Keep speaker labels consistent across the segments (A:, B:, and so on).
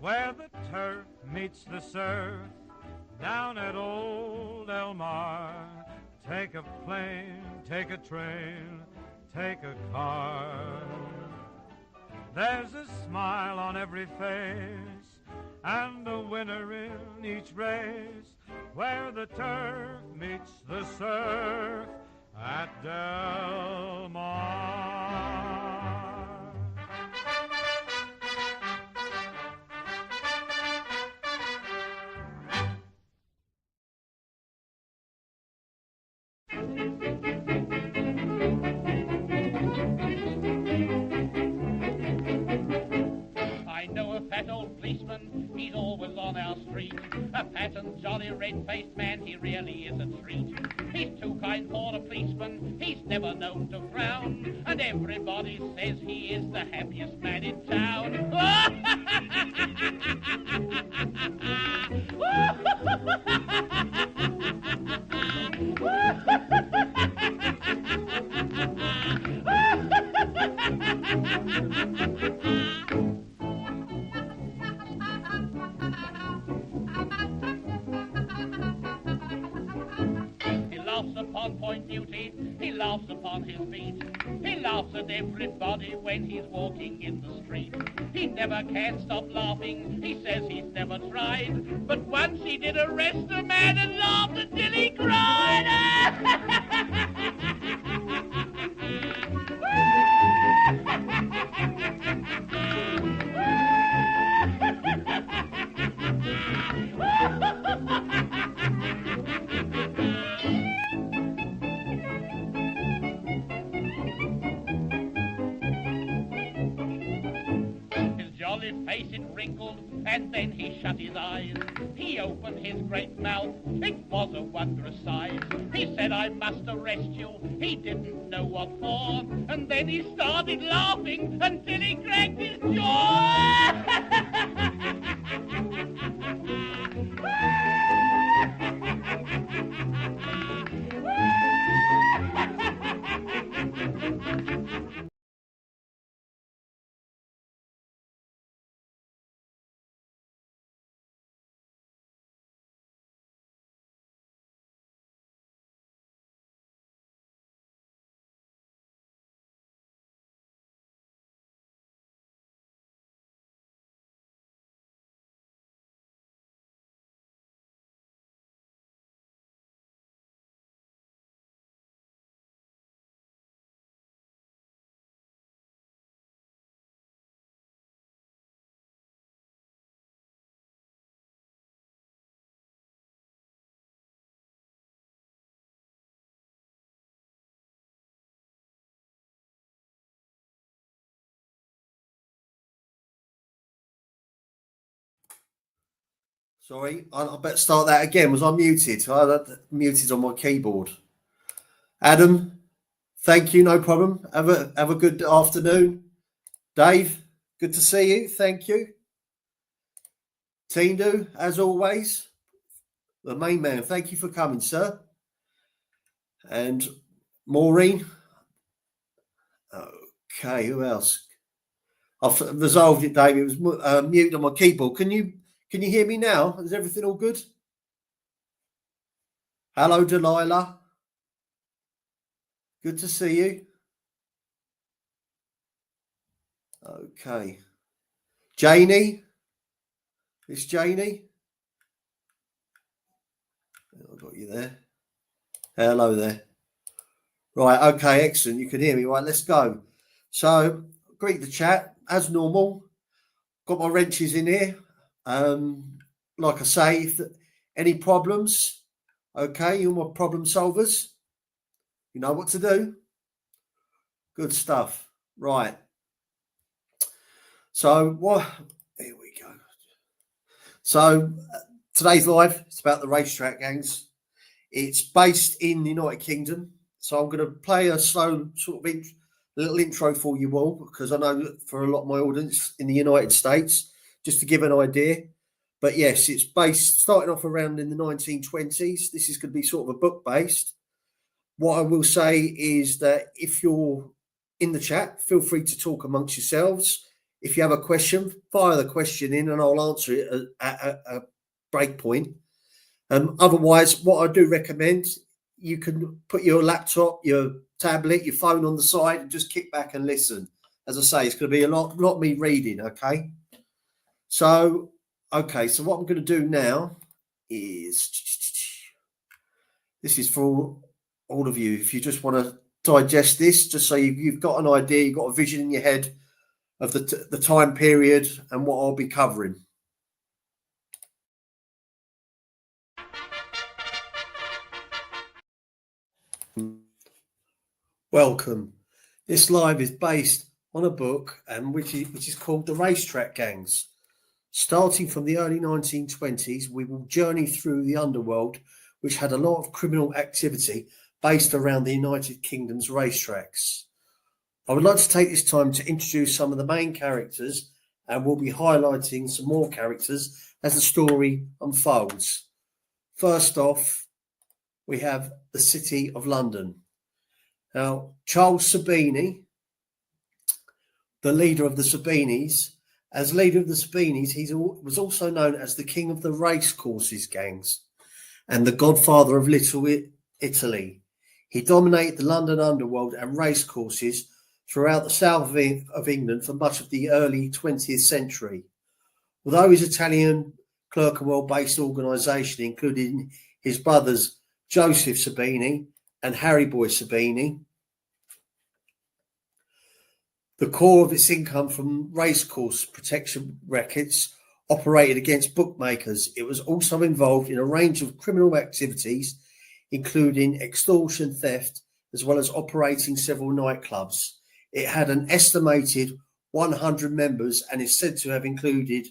A: where the turf meets the surf, down at old Elmar. Take a plane, take a train, take a car. There's a smile on every face, and a winner in each race, where the turf meets the surf at Del Mar.
B: I know a fat old policeman, he's always on our street. A fat and jolly red-faced man, he really is a treat. He's too kind for a policeman, he's never known to frown, and everybody says he is the happiest man in town. Upon point duty, he laughs upon his beat. He laughs at everybody when he's walking in the street. He never can stop laughing, he says he's never tried. But once he did arrest a man and laughed until he cried. Face it wrinkled, and then he shut his eyes. He opened his great mouth, it was a wondrous size. He said, I must arrest you, he didn't know what for, and then he started laughing until he cracked his jaw.
C: Sorry, I better start that again. Was I muted? I had muted on my keyboard. Adam, thank you. No problem. Have a good afternoon. Dave, good to see you. Thank you. Tindu, as always, the main man. Thank you for coming, sir. And Maureen. Okay, who else? I've resolved it, Dave. It was muted on my keyboard. Can you hear me now? Is everything all good? Hello, Delilah. Good to see you. Okay. Janie. It's Janie. I got you there. Hello there. Right, okay, excellent. You can hear me. Right, let's go. So, greet the chat as normal. Got my wrenches in here. Like I say, if any problems, okay, you're my problem solvers. You know what to do. Good stuff. Right. So here we go. So today's live. It's about the racetrack gangs. It's based in the United Kingdom. So I'm going to play a slow sort of little intro for you all, because I know for a lot of my audience in the United States, just to give an idea. But yes, it's based, starting off around in the 1920s. This is going to be sort of a book based. What I will say is that if you're in the chat, feel free to talk amongst yourselves. if you have a question, fire the question in and I'll answer it at a break point. Otherwise, what I do recommend, you can put your laptop, your tablet, your phone on the side and just kick back and listen. As I say, it's going to be a lot me reading, okay? So what I'm going to do now is, this is for all of you. If you just want to digest this, just so you've got an idea, you've got a vision in your head of the time period and what I'll be covering. Welcome. This live is based on a book which is called The Racetrack Gangs. Starting from the early 1920s, we will journey through the underworld, which had a lot of criminal activity based around the United Kingdom's racetracks. I would like to take this time to introduce some of the main characters, and we'll be highlighting some more characters as the story unfolds. First off, we have the City of London. Now, Charles Sabini, the leader of the Sabinis, as leader of the Sabinis, he was also known as the king of the racecourses gangs and the godfather of Little Italy. He dominated the London underworld and racecourses throughout the south of England for much of the early 20th century. Although his Italian Clerkenwell-based organisation included his brothers Joseph Sabini and Harry Boy Sabini, the core of its income from racecourse protection rackets operated against bookmakers. It was also involved in a range of criminal activities, including extortion, theft, as well as operating several nightclubs. It had an estimated 100 members and is said to have included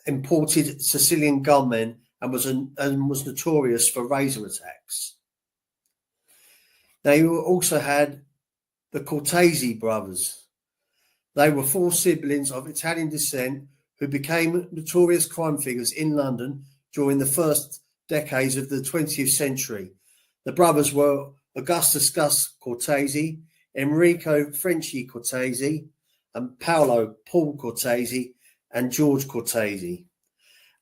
C: imported Sicilian gunmen and was notorious for razor attacks. They also had the Cortese brothers. They were four siblings of Italian descent who became notorious crime figures in London during the first decades of the 20th century. The brothers were Augustus Gus Cortese, Enrico Frenchi Cortese, and Paolo Paul Cortese, and George Cortese.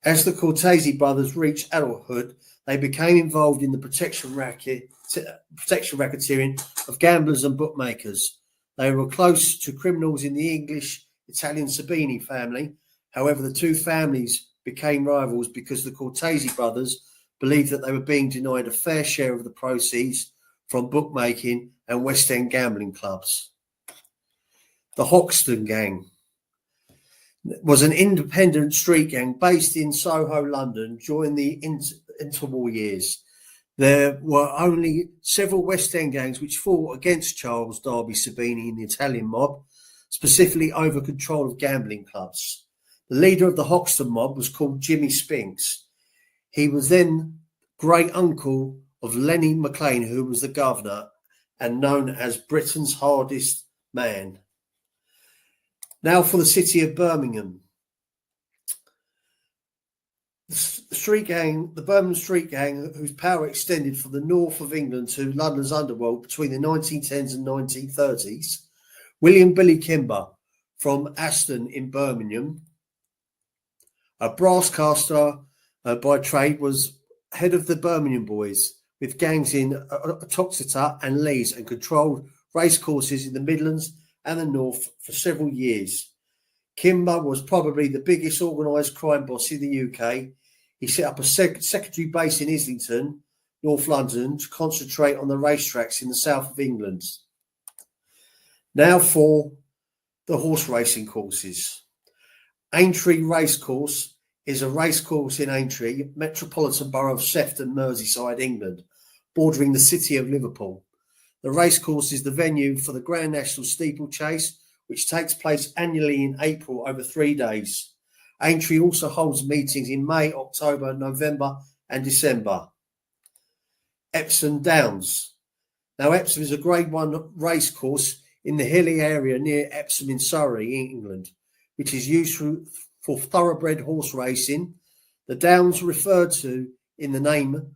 C: As the Cortese brothers reached adulthood, they became involved in the protection racketeering of gamblers and bookmakers. They were close to criminals in the English-Italian Sabini family. However, the two families became rivals because the Cortese brothers believed that they were being denied a fair share of the proceeds from bookmaking and West End gambling clubs. The Hoxton Gang was an independent street gang based in Soho, London during the interwar years. There were only several West End gangs which fought against Charles Darby Sabini and the Italian mob, specifically over control of gambling clubs. The leader of the Hoxton mob was called Jimmy Spinks. He was then great uncle of Lenny McLean, who was the governor and known as Britain's hardest man. Now for the city of Birmingham. The Birmingham Street Gang, whose power extended from the north of England to London's underworld between the 1910s and 1930s. William Billy Kimber from Aston in Birmingham, a brass caster by trade, was head of the Birmingham Boys, with gangs in Toxteth and Leeds, and controlled racecourses in the Midlands and the North for several years. Kimber was probably the biggest organised crime boss in the UK. He set up a secondary base in Islington, North London, to concentrate on the racetracks in the south of England. Now for the horse racing courses. Aintree Racecourse is a racecourse in Aintree, metropolitan borough of Sefton, Merseyside, England, bordering the city of Liverpool. The racecourse is the venue for the Grand National Steeplechase, which takes place annually in April over 3 days. Aintree also holds meetings in May, October, November and December. Epsom Downs. Now, Epsom is a Grade 1 racecourse in the hilly area near Epsom in Surrey, England, which is used for thoroughbred horse racing. The Downs referred to in the name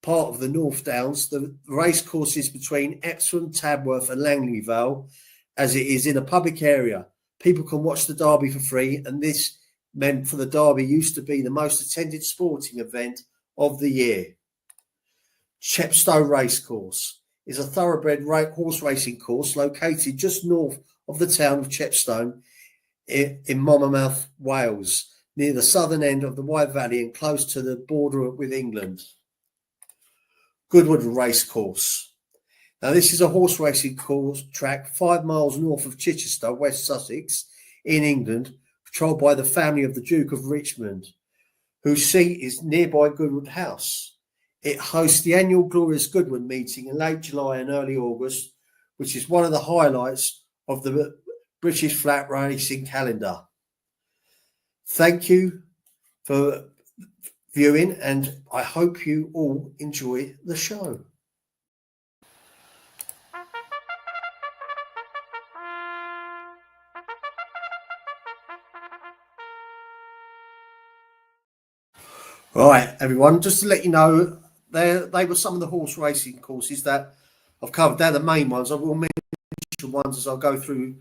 C: part of the North Downs. The racecourse is between Epsom, Tadworth and Langley Vale, as it is in a public area. people can watch the Derby for free, and this meant for the Derby used to be the most attended sporting event of the year. Chepstow Racecourse is a thoroughbred horse racing course located just north of the town of Chepstow in Monmouth, Wales, near the southern end of the Wye Valley and close to the border with England. Goodwood Racecourse. Now, this is a horse racing course track 5 miles north of Chichester, West Sussex, in England, controlled by the family of the Duke of Richmond, whose seat is nearby Goodwood House. It hosts the annual Glorious Goodwood meeting in late July and early August, which is one of the highlights of the British flat racing calendar. Thank you for viewing, and I hope you all enjoy the show. Right, everyone, just to let you know, they were some of the horse racing courses that I've covered. They're the main ones. I will mention ones as I'll go through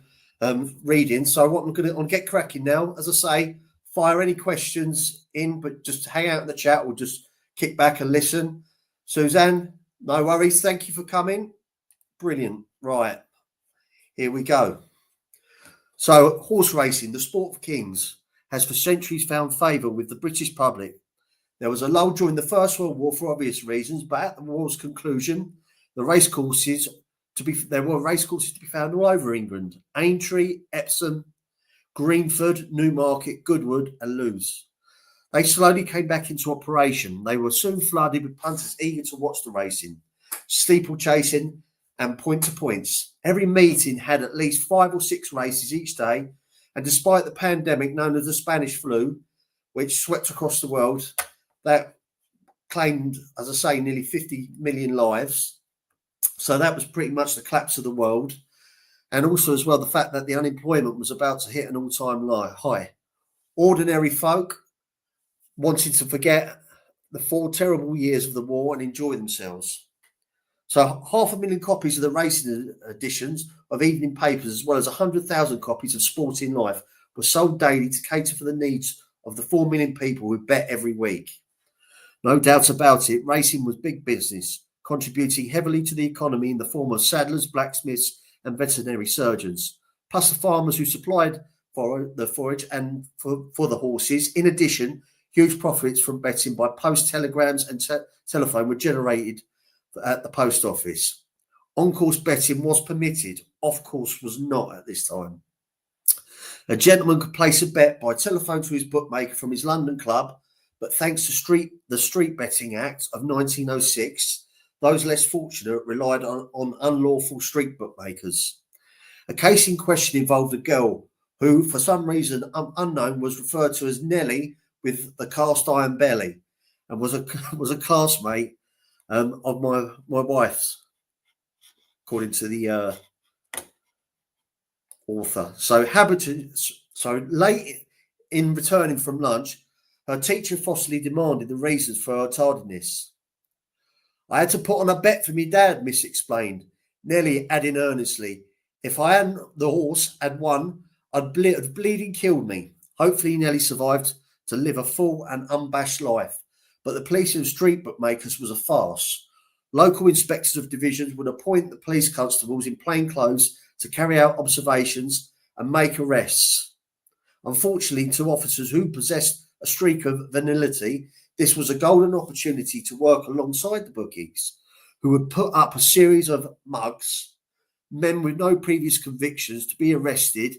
C: reading. So what I'm going to get cracking now. As I say, fire any questions in, but just hang out in the chat or just kick back and listen. Suzanne, no worries. Thank you for coming. Brilliant. Right, here we go. So horse racing, the sport of kings, has for centuries found favour with the British public. There was a lull during the First World War for obvious reasons, but at the war's conclusion, there were racecourses to be found all over England: Aintree, Epsom, Greenford, Newmarket, Goodwood, and Lewes. They slowly came back into operation. They were soon flooded with punters eager to watch the racing, steeplechasing, and point to points. Every meeting had at least 5 or 6 races each day, and despite the pandemic known as the Spanish flu, which swept across the world, that claimed, as I say, nearly 50 million lives. So that was pretty much the collapse of the world. And also as well, the fact that the unemployment was about to hit an all-time high. Ordinary folk wanted to forget the 4 terrible years of the war and enjoy themselves. So 500,000 copies of the racing editions of evening papers, as well as 100,000 copies of Sporting Life, were sold daily to cater for the needs of the 4 million people who bet every week. No doubt about it, racing was big business, contributing heavily to the economy in the form of saddlers, blacksmiths, and veterinary surgeons, plus the farmers who supplied for the forage and for the horses. In addition, huge profits from betting by post telegrams and telephone were generated at the post office. On-course betting was permitted, off-course was not at this time. A gentleman could place a bet by telephone to his bookmaker from his London club, but thanks to the Street Betting Act of 1906, those less fortunate relied on unlawful street bookmakers. A case in question involved a girl who, for some reason unknown, was referred to as Nellie with the cast iron belly, and was a classmate of my wife's, according to the author. So late in returning from lunch, her teacher forcibly demanded the reasons for her tardiness. "I had to put on a bet for me dad," Miss explained, Nellie adding earnestly, "If I hadn't the horse had won, I'd bleeding killed me." Hopefully Nellie survived to live a full and unabashed life, but the police and street bookmakers was a farce. Local inspectors of divisions would appoint the police constables in plain clothes to carry out observations and make arrests. Unfortunately, to officers who possessed a streak of venality, this was a golden opportunity to work alongside the bookies, who would put up a series of mugs, men with no previous convictions, to be arrested.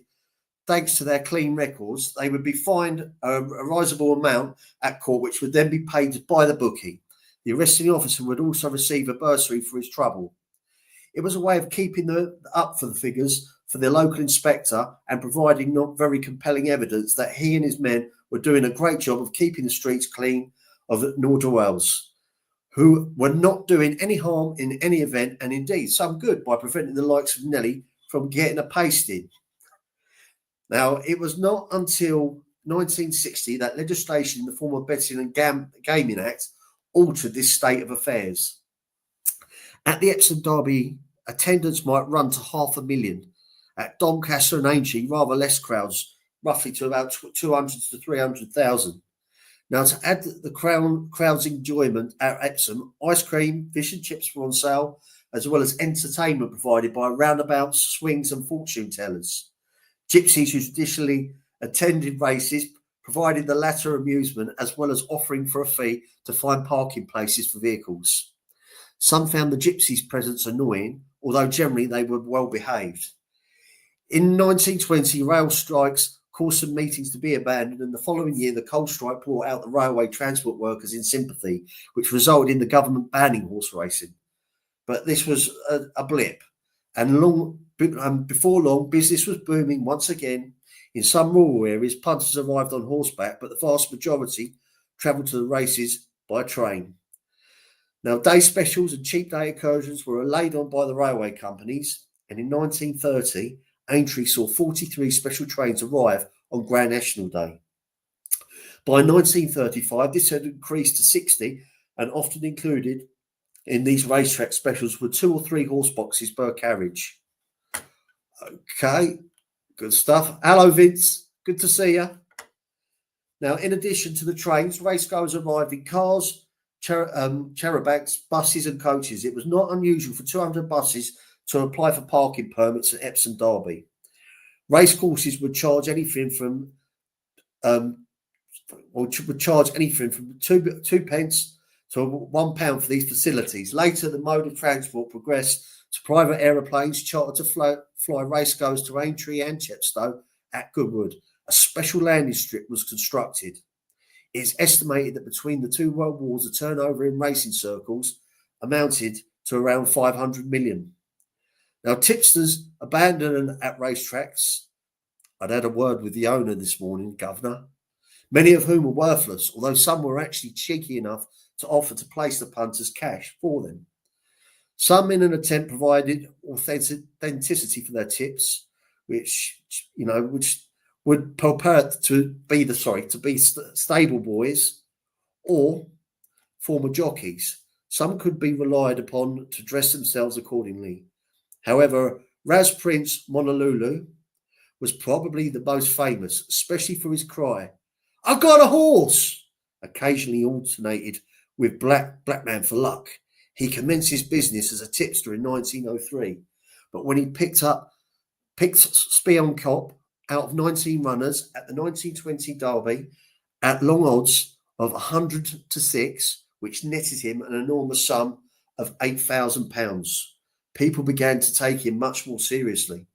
C: Thanks to their clean records, they would be fined a risible amount at court, which would then be paid by the bookie. The arresting officer would also receive a bursary for his trouble. It was a way of keeping up for the figures for the local inspector and providing not very compelling evidence that he and his men were doing a great job of keeping the streets clean of North Wales, who were not doing any harm in any event, and indeed some good by preventing the likes of Nellie from getting a pasting. Now, it was not until 1960 that legislation in the form of Betting and Gaming Act altered this state of affairs. At the Epsom Derby, attendance might run to 500,000, At Doncaster and Aintree, rather less crowds, roughly to about 200 to 300,000. Now, to add the crowd's enjoyment at Epsom, ice cream, fish and chips were on sale, as well as entertainment provided by roundabouts, swings and fortune tellers. Gypsies who traditionally attended races provided the latter amusement, as well as offering for a fee to find parking places for vehicles. Some found the gypsies' presence annoying, although generally they were well behaved. In 1920, rail strikes caused some meetings to be abandoned, and the following year the coal strike brought out the railway transport workers in sympathy, which resulted in the government banning horse racing. But this was a blip, and before long, business was booming once again. In some rural areas, punters arrived on horseback, but the vast majority travelled to the races by train. Now, day specials and cheap day excursions were laid on by the railway companies, and in 1930, Aintree saw 43 special trains arrive on Grand National Day. By 1935, this had increased to 60, and often included in these racetrack specials were 2 or 3 horse boxes per carriage. Okay, good stuff. Hello, Vince. Good to see you. Now, in addition to the trains, racegoers arrived in cars, charabancs, buses and coaches. It was not unusual for 200 buses to apply for parking permits at Epsom Darby. Racecourses would charge anything from two pence to £1 for these facilities. Later, the mode of transport progressed to private aeroplanes chartered to fly racegoers to Aintree and Chepstow at Goodwood. A special landing strip was constructed. It is estimated that between the two world wars, the turnover in racing circles amounted to around 500 million. Now, tipsters abandoned at racetracks. I'd had a word with the owner this morning, Governor, many of whom were worthless, although some were actually cheeky enough to offer to place the punters cash for them. Some, in an attempt, provided authenticity for their tips, which would purport to be stable boys or former jockeys. Some could be relied upon to dress themselves accordingly. However, Raz Prince Monolulu was probably the most famous, especially for his cry, "I've got a horse!" occasionally alternated with black man for luck. He commenced his business as a tipster in 1903, but when he picked Spion Cop out of 19 runners at the 1920 Derby at long odds of 100 to 6, which netted him an enormous sum of £8,000, people began to take him much more seriously.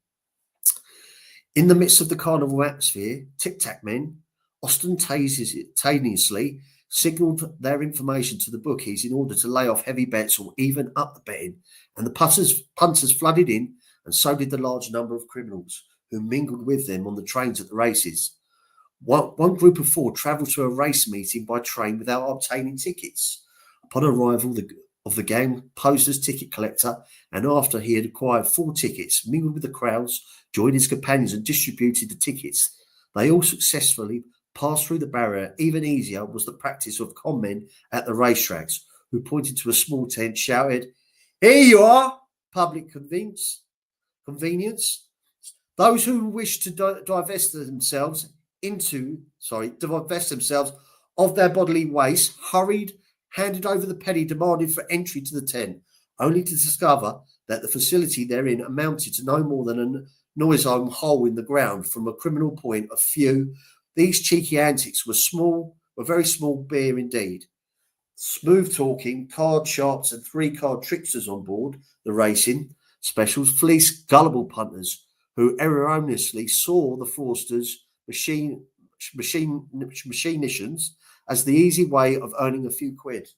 C: In the midst of the carnival atmosphere, tic-tac men ostentatiously signalled their information to the bookies in order to lay off heavy bets or even up the betting, and the punters flooded in, and so did the large number of criminals who mingled with them on the trains at the races. One group of 4 travelled to a race meeting by train without obtaining tickets. Upon arrival of the gang posed as ticket collector, and after he had acquired 4 tickets, mingled with the crowds, joined his companions and distributed the tickets. They all successfully passed through the barrier. Even easier was the practice of con men at the racetracks, who pointed to a small tent, shouted, "Here you are, public convenience. Those who wish to divest themselves of their bodily waste hurried, handed over the penny demanded for entry to the tent, only to discover that the facility therein amounted to no more than a noisome hole in the ground from a criminal point of view. These cheeky antics were very small beer indeed. Smooth talking, card sharps and 3-card tricksters on board the racing specials fleeced gullible punters who erroneously saw the fraudsters, machinicians as the easy way of earning a few quid.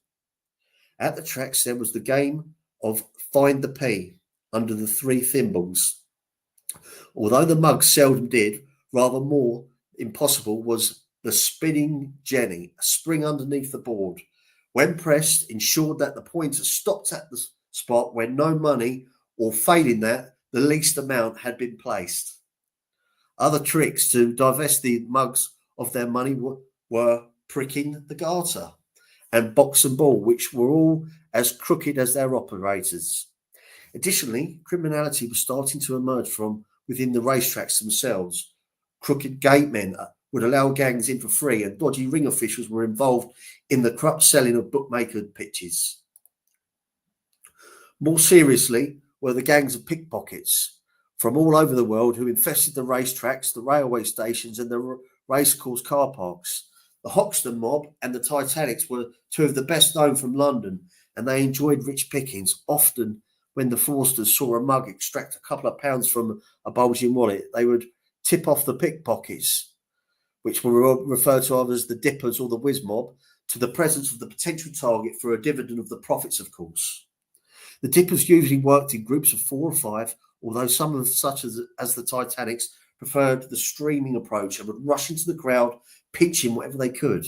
C: At the tracks there was the game of Find the P under the 3 thimbles. Although the mugs seldom did, rather more impossible was the spinning jenny, a spring underneath the board. When pressed, ensured that the pointer stopped at the spot where no money, or failing that, the least amount had been placed. Other tricks to divest the mugs of their money were pricking the garter and box and ball, which were all as crooked as their operators. Additionally, criminality was starting to emerge within the racetracks themselves. Crooked gatemen would allow gangs in for free, and dodgy ring officials were involved in the corrupt selling of bookmaker pitches. More seriously were the gangs of pickpockets from all over the world who infested the racetracks, the railway stations, and the racecourse car parks. The Hoxton mob and the Titanics were two of the best known from London, and they enjoyed rich pickings. Often, when the fraudsters saw a mug extract a couple of pounds from a bulging wallet, they would tip off the pickpockets, which were referred to either as the dippers or the whiz mob, to the presence of the potential target for a dividend of the profits, of course. The dippers usually worked in groups of 4 or 5, although some of such as the Titanics preferred the streaming approach and would rush into the crowd, pinching whatever they could.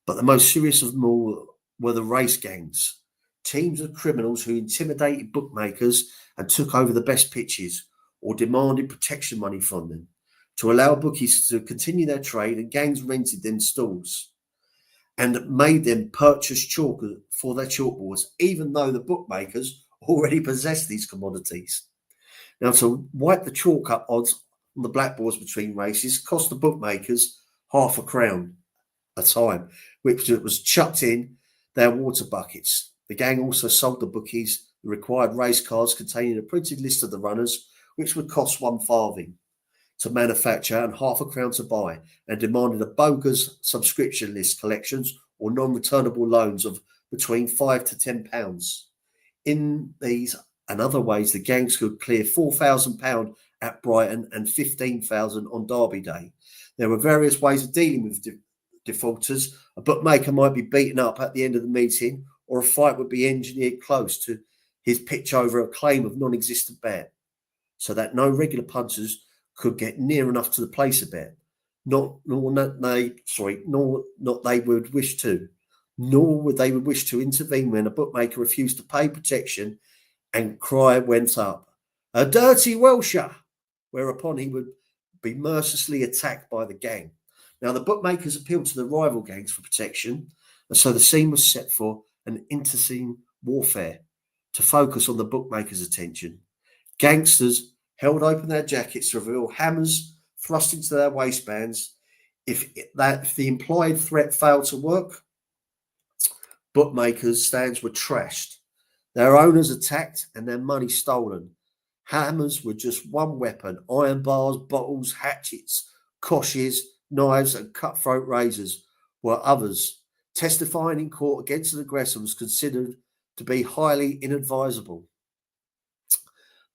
C: But the most serious of them all were the race gangs, teams of criminals who intimidated bookmakers and took over the best pitches or demanded protection money from them. To allow bookies to continue their trade, and gangs rented them stalls and made them purchase chalk for their chalkboards, even though the bookmakers already possessed these commodities. Now, to wipe the chalk up odds on the blackboards between races cost the bookmakers £0.50 a time, which was chucked in their water buckets. The gang also sold the bookies the required race cards containing a printed list of the runners, which would cost £1 farthing to manufacture and £0.50 to buy, and demanded a bogus subscription list collections or non-returnable loans of between £5 to £10. In these and other ways, the gangs could clear £4,000 at Brighton and £15,000 on Derby Day. There were various ways of dealing with defaulters. A bookmaker might be beaten up at the end of the meeting, or a fight would be engineered close to his pitch over a claim of non-existent bet, so that no regular punters could get near enough to the place of bet. Nor would they wish to intervene when a bookmaker refused to pay protection, and cry went up, "A dirty Welsher!" whereupon he would be mercilessly attacked by the gang. Now, the bookmakers appealed to the rival gangs for protection, and so the scene was set for an internecine warfare to focus on the bookmakers' attention. Gangsters held open their jackets to reveal hammers thrust into their waistbands. If the implied threat failed to work, bookmakers' stands were trashed, their owners attacked, and their money stolen. Hammers were just one weapon. Iron bars, bottles, hatchets, coshes, knives, and cutthroat razors were others. Testifying in court against an aggressor was considered to be highly inadvisable.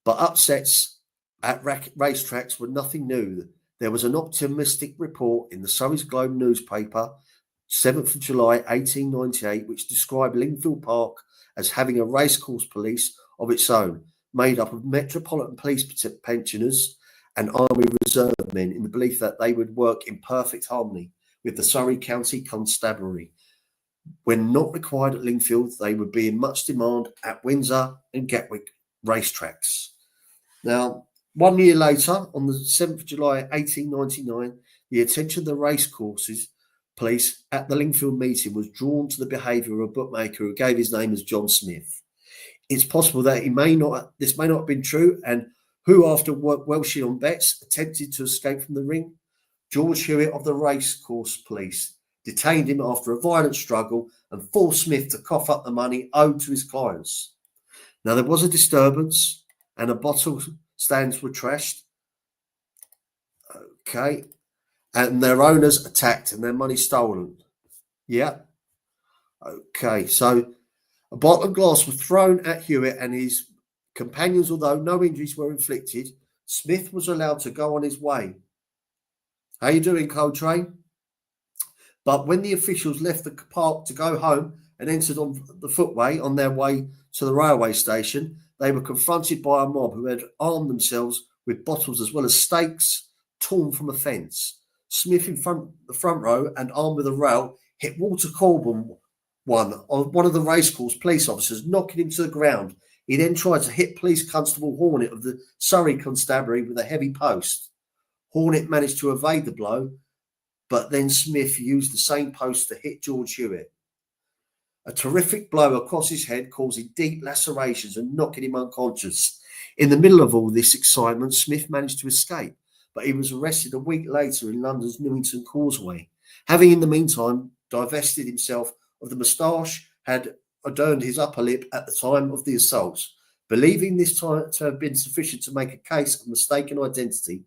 C: But upsets at racetracks were nothing new. There was an optimistic report in the Surrey's Globe newspaper, 7th of July 1898, which described Lingfield Park as having a racecourse police of its own, made up of Metropolitan Police pensioners and Army Reserve men, in the belief that they would work in perfect harmony with the Surrey County Constabulary. When not required at Lingfield, they would be in much demand at Windsor and Gatwick racetracks. Now, 1 year later, on the 7th of July 1899, the attention of the racecourses police at the Lingfield meeting was drawn to the behaviour of a bookmaker who gave his name as John Smith. It's possible that this may not have been true, and who, after welshing on bets, attempted to escape from the ring. George Hewitt of the racecourse police detained him after a violent struggle and forced Smith to cough up the money owed to his clients. Now, there was a disturbance and a bottle stands were trashed. Okay. And their owners attacked and their money stolen. Yeah. Okay. So a bottle of glass was thrown at Hewitt and his companions, although no injuries were inflicted. Smith was allowed to go on his way. How you doing, Coltrane? But when the officials left the park to go home and entered on the footway on their way to the railway station, they were confronted by a mob who had armed themselves with bottles as well as stakes torn from a fence. Smith, in the front row and armed with a rail, hit Walter Colburn, one of the racecourse police officers, knocking him to the ground. He then tried to hit Police Constable Hornet of the Surrey Constabulary with a heavy post. Hornet managed to evade the blow, but then Smith used the same post to hit George Hewitt. A terrific blow across his head, causing deep lacerations and knocking him unconscious. In the middle of all this excitement, Smith managed to escape, but he was arrested a week later in London's Newington Causeway, having in the meantime divested himself of the moustache had adorned his upper lip at the time of the assaults. Believing this time to have been sufficient to make a case of mistaken identity,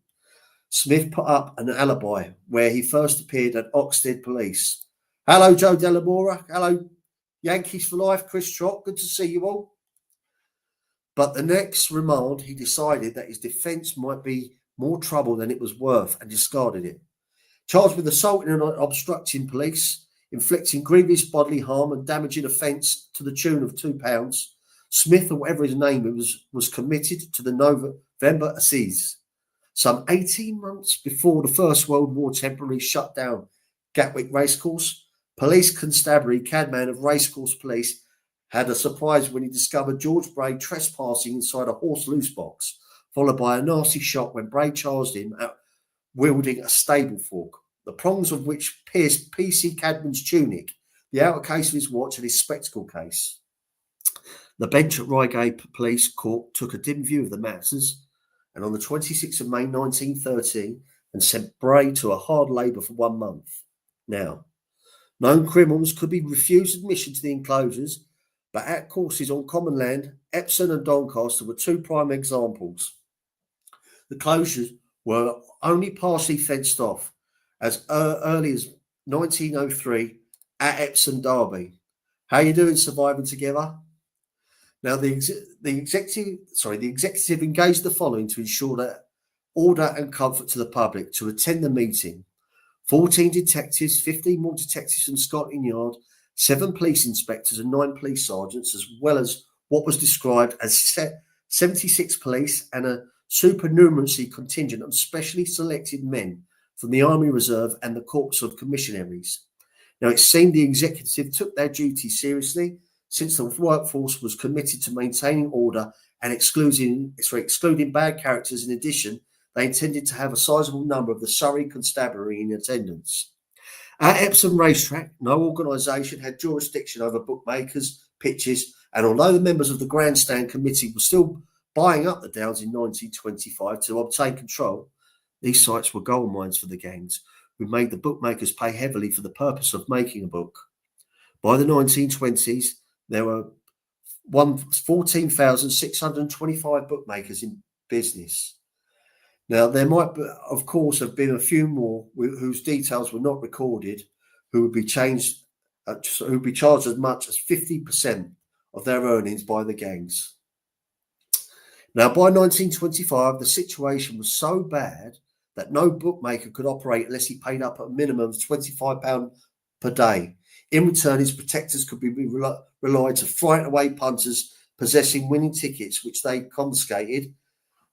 C: Smith put up an alibi where he first appeared at Oxted Police. Hello, Joe Delamora. Hello, Yankees for life. Chris Trott. Good to see you all. But the next remand, he decided that his defence might be more trouble than it was worth and discarded it. Charged with assaulting and obstructing police, inflicting grievous bodily harm and damaging offence to the tune of £2, Smith, or whatever his name was committed to the November Assize. Some 18 months before the First World War temporarily shut down Gatwick Racecourse, Police Constabulary Cadman of Racecourse Police had a surprise when he discovered George Bray trespassing inside a horse loose box, followed by a nasty shot when Bray charged him at wielding a stable fork, the prongs of which pierced PC Cadman's tunic, the outer case of his watch and his spectacle case. The bench at Reigate Police Court took a dim view of the matters, and on the 26th of May 1913, and sent Bray to a hard labour for 1 month. Now, known criminals could be refused admission to the enclosures, but at courses on common land, Epsom and Doncaster were two prime examples. The closures were only partially fenced off, as early as 1903 at Epsom, Darby. How you doing, surviving together? Now, the executive engaged the following to ensure that order and comfort to the public to attend the meeting: 14 detectives, 15 more detectives from Scotland Yard, 7 police inspectors and 9 police sergeants, as well as what was described as 76 police and a supernumerary contingent of specially selected men from the Army Reserve and the Corps of Commissionaries. Now, it seemed the executive took their duty seriously, since the workforce was committed to maintaining order and excluding bad characters. In addition, they intended to have a sizable number of the Surrey Constabulary in attendance. At Epsom Racetrack, no organisation had jurisdiction over bookmakers, pitches, and although the members of the Grandstand Committee were still buying up the Downs in 1925 to obtain control, these sites were gold mines for the gangs, who made the bookmakers pay heavily for the purpose of making a book. By the 1920s, there were 14,625 bookmakers in business. Now, there might, of course, have been a few more whose details were not recorded, who would be charged as much as 50% of their earnings by the gangs. Now, by 1925, the situation was so bad that no bookmaker could operate unless he paid up a minimum of £25 per day. In return, his protectors could be relied to frighten away punters possessing winning tickets, which they confiscated,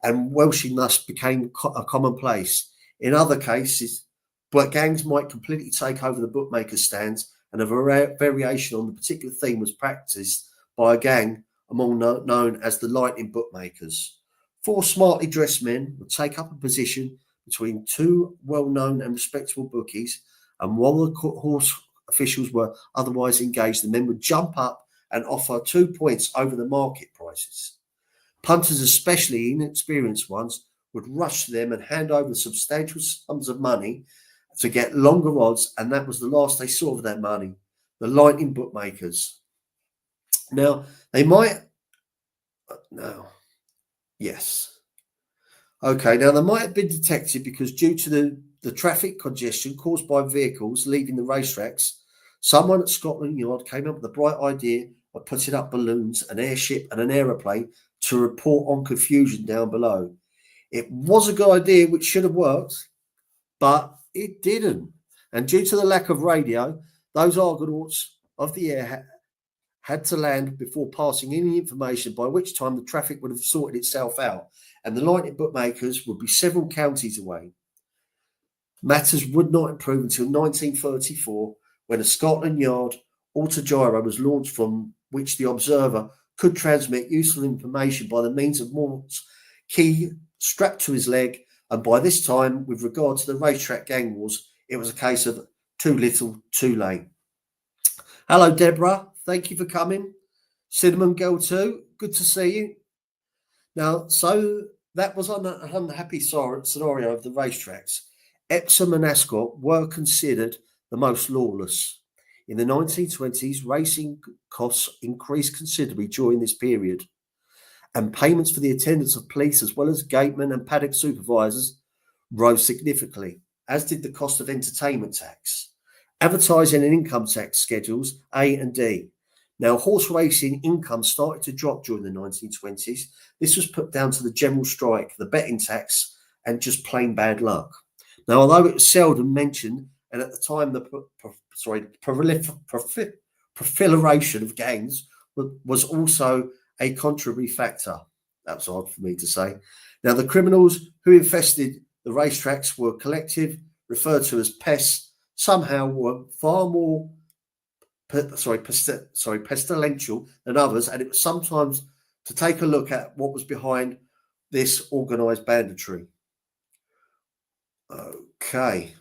C: and welshing thus became a commonplace. In other cases, but gangs might completely take over the bookmakers' stands, and a variation on the particular theme was practiced by a gang among known as the Lightning Bookmakers. 4 smartly dressed men would take up a position between 2 well-known and respectable bookies, and while the horse officials were otherwise engaged, the men would jump up and offer 2 points over the market prices. Punters, especially inexperienced ones, would rush to them and hand over substantial sums of money to get longer odds, and that was the last they saw of their money. The Lightning Bookmakers. Now, they might... No. Yes. Okay, now they might have been detected because due to the traffic congestion caused by vehicles leaving the racetracks, someone at Scotland Yard came up with the bright idea of putting up balloons, an airship and an aeroplane to report on confusion down below. It was a good idea which should have worked, but it didn't. And due to the lack of radio, those Argonauts of the air had to land before passing any information, by which time the traffic would have sorted itself out, and the Lightning Bookmakers would be several counties away. Matters would not improve until 1934, when a Scotland Yard autogyro was launched, from which the observer could transmit useful information by the means of Morse's key strapped to his leg. And by this time, with regard to the racetrack gang wars, it was a case of too little, too late. Hello, Deborah. thank you for coming. Cinnamon Girl too, good to see you. Now, so that was an unhappy scenario of the racetracks. Epsom and Ascot were considered the most lawless. In the 1920s, racing costs increased considerably during this period, and payments for the attendance of police as well as gatemen and paddock supervisors rose significantly, as did the cost of entertainment tax. Advertising and income tax schedules A and D. Now, horse racing income started to drop during the 1920s. This was put down to the general strike, the betting tax, and just plain bad luck. Now, although it was seldom mentioned, and at the time the proliferation of gangs was also a contributory factor. That's hard for me to say. Now, the criminals who infested the racetracks were collective, referred to as pests, somehow were far more pestilential than others, and it was sometimes to take a look at what was behind this organised banditry. Okay,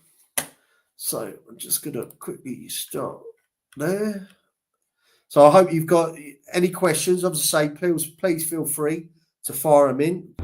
C: so I'm just going to quickly start there. So I hope you've got any questions. As I say, please feel free to fire them in.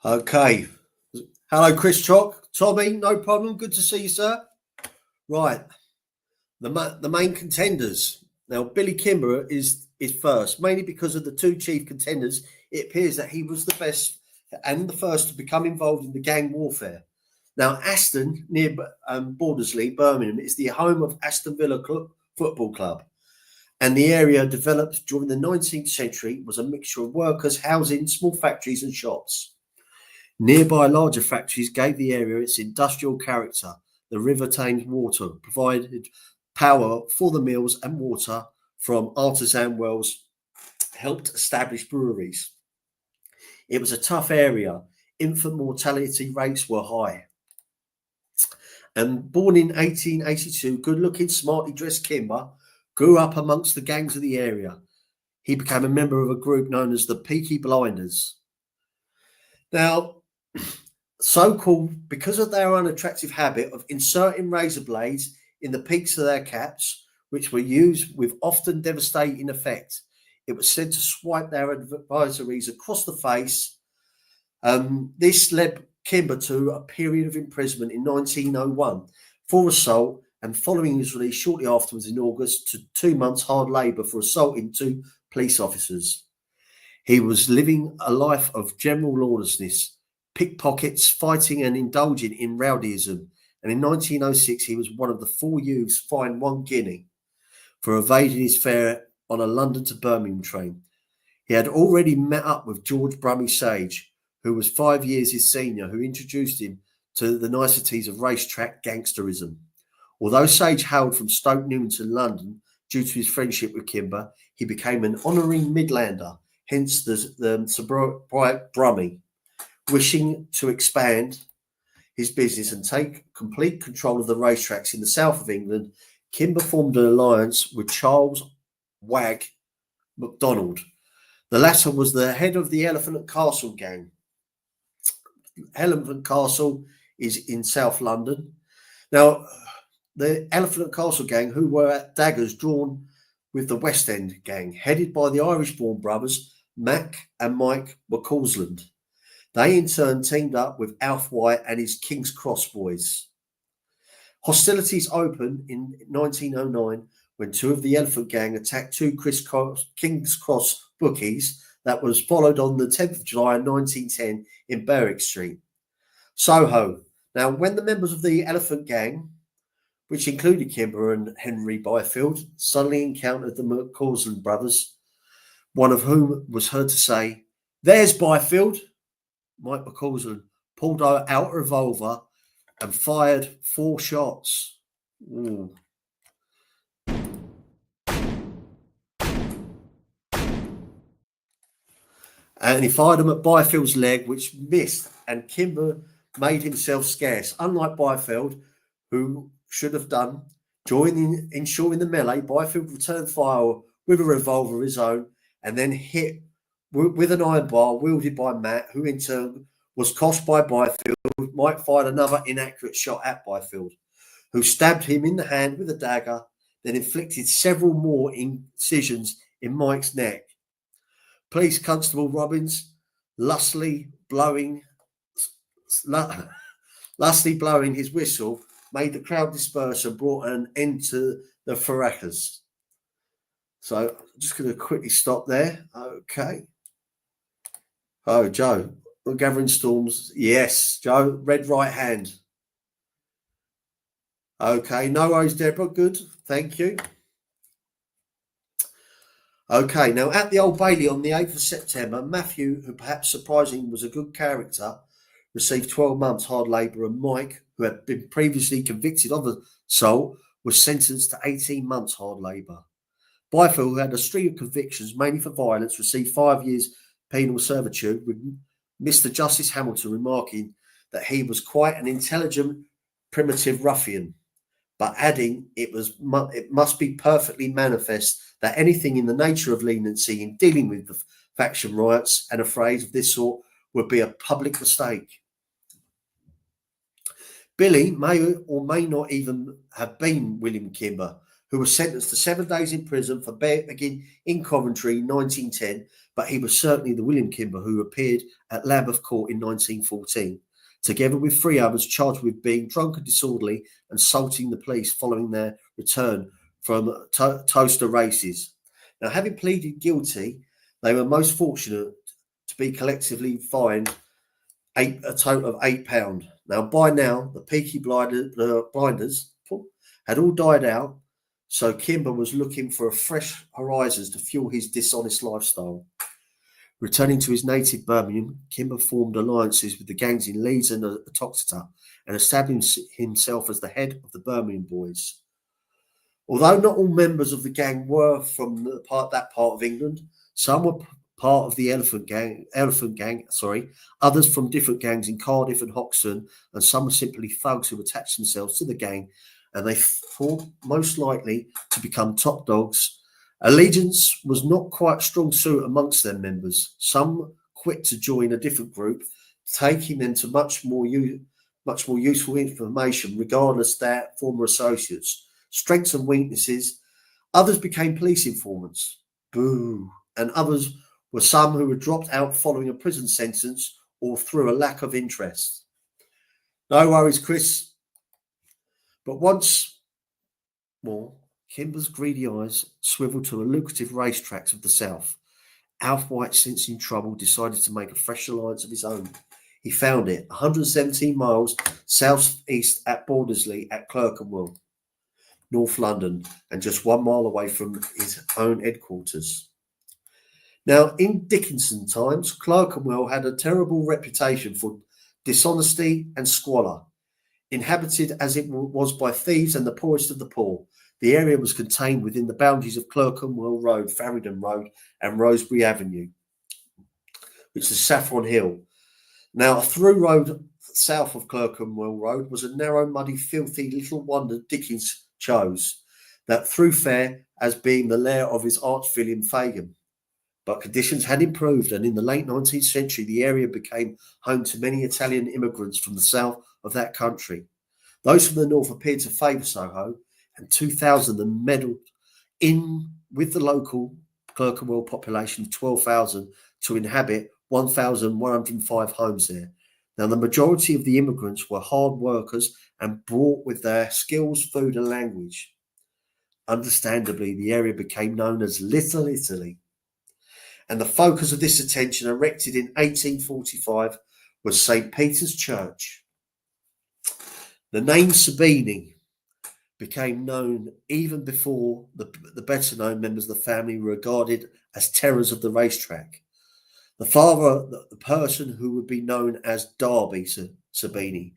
C: Okay. Hello, Chris Chalk. Tommy, no problem. Good to see you, sir. Right. The main contenders. Now, Billy Kimber is first, mainly because of the two chief contenders. It appears that he was the best and the first to become involved in the gang warfare. Now, Aston, near Bordersley, Birmingham, is the home of Aston Villa Football Club. And the area developed during the 19th century was a mixture of workers, housing, small factories and shops. Nearby larger factories gave the area its industrial character. The River Thames water provided power for the mills, and water from artisan wells helped establish breweries. It was a tough area. Infant mortality rates were high. And born in 1882, good-looking, smartly dressed Kimber grew up amongst the gangs of the area. He became a member of a group known as the Peaky Blinders. Now, so-called because of their unattractive habit of inserting razor blades in the peaks of their caps, which were used with often devastating effect. It was said to swipe their adversaries across the face. This led Kimber to a period of imprisonment in 1901 for assault, and following his release shortly afterwards in August to 2 months hard labour for assaulting 2 police officers. He was living a life of general lawlessness, pickpockets, fighting and indulging in rowdyism. And in 1906, he was one of the 4 youths fined 1 guinea for evading his fare on a London to Birmingham train. He had already met up with George Brummy Sage, who was 5 years his senior, who introduced him to the niceties of racetrack gangsterism. Although Sage hailed from Stoke Newington, London, due to his friendship with Kimber, he became an honorary Midlander, hence the sobriquet Brummy. Wishing to expand his business and take complete control of the racetracks in the south of England, Kimber formed an alliance with Charles Wag MacDonald. The latter was the head of the Elephant and Castle gang. Elephant and Castle is in South London. Now, the Elephant and Castle gang, who were at daggers drawn with the West End gang, headed by the Irish-born brothers Mac and Mike McCausland. They in turn teamed up with Alf White and his King's Cross boys. Hostilities opened in 1909 when 2 of the Elephant gang attacked 2 King's Cross bookies. That was followed on the 10th of July 1910 in Berwick Street, Soho. Now, when the members of the Elephant gang, which included Kimber and Henry Byfield, suddenly encountered the McCausland brothers, one of whom was heard to say, "There's Byfield." Mike McCausland pulled out a revolver and fired 4 shots. Ooh. And he fired them at Byfield's leg, which missed, and Kimber made himself scarce. Unlike Byfield, who should have done, ensuring the melee, Byfield returned fire with a revolver of his own, and then hit with an iron bar wielded by Matt, who in turn was cost by Byfield. Mike fired another inaccurate shot at Byfield, who stabbed him in the hand with a dagger, then inflicted several more incisions in Mike's neck. Police Constable Robbins, lustily blowing his whistle, made the crowd disperse and brought an end to the fracas. So I'm just going to quickly stop there. Okay. Oh, Joe, we're gathering storms. Yes, Joe, red right hand. Okay, no worries, Deborah. Good, thank you. Okay, now at the Old Bailey on the 8th of September, Matthew, who perhaps surprisingly was a good character, received 12 months hard labour, and Mike, who had been previously convicted of assault, was sentenced to 18 months hard labour. Byfield, who had a string of convictions, mainly for violence, received 5 years penal servitude, with Mr. Justice Hamilton remarking that he was quite an intelligent, primitive ruffian, but adding it must be perfectly manifest that anything in the nature of leniency in dealing with the faction riots and affrays of this sort would be a public mistake. Billy may or may not even have been William Kimber, who was sentenced to 7 days in prison for begging in Coventry in 1910, but he was certainly the William Kimber who appeared at Lambeth Court in 1914, together with 3 others charged with being drunk and disorderly and assaulting the police following their return from Toaster races. Now, having pleaded guilty, they were most fortunate to be collectively fined a total of £8. Now, by now, the Peaky Blinders had all died out, so Kimber was looking for fresh horizons to fuel his dishonest lifestyle. Returning to his native Birmingham, Kimber formed alliances with the gangs in Leeds and Toxteth and established himself as the head of the Birmingham Boys. Although not all members of the gang were from that part of England, some were part of the Elephant Gang, others from different gangs in Cardiff and Hoxton, and some were simply thugs who attached themselves to the gang, and they thought most likely to become top dogs. Allegiance was not quite a strong suit amongst their members. Some quit to join a different group, taking them to much more useful information regardless of their former associates, strengths and weaknesses. Others became police informants. Boo. And others were some who were dropped out following a prison sentence or through a lack of interest. No worries, Chris. But once more, Kimber's greedy eyes swiveled to a lucrative racetracks of the south. Alf White, sensing trouble, decided to make a fresh alliance of his own. He found it 117 miles southeast at Bordesley at Clerkenwell, North London, and just 1 mile away from his own headquarters. Now, in Dickinson times, Clerkenwell had a terrible reputation for dishonesty and squalor. Inhabited as it was by thieves and the poorest of the poor, the area was contained within the boundaries of Clerkenwell Road, Farringdon Road, and Rosebery Avenue, which is Saffron Hill. Now, a through road south of Clerkenwell Road was a narrow, muddy, filthy little wonder Dickens chose, that thoroughfare as being the lair of his arch villain Fagin. But conditions had improved, and in the late 19th century, the area became home to many Italian immigrants from the south of that country. Those from the north appeared to favour Soho, and 2,000 of them meddled in with the local Clerkenwell population of 12,000 to inhabit 1,105 homes there. Now, the majority of the immigrants were hard workers and brought with their skills, food and language. Understandably, the area became known as Little Italy. And the focus of this attention, erected in 1845, was St. Peter's Church. The name Sabini became known even before the better known members of the family were regarded as terrors of the racetrack. The father, the person who would be known as Darby Sabini,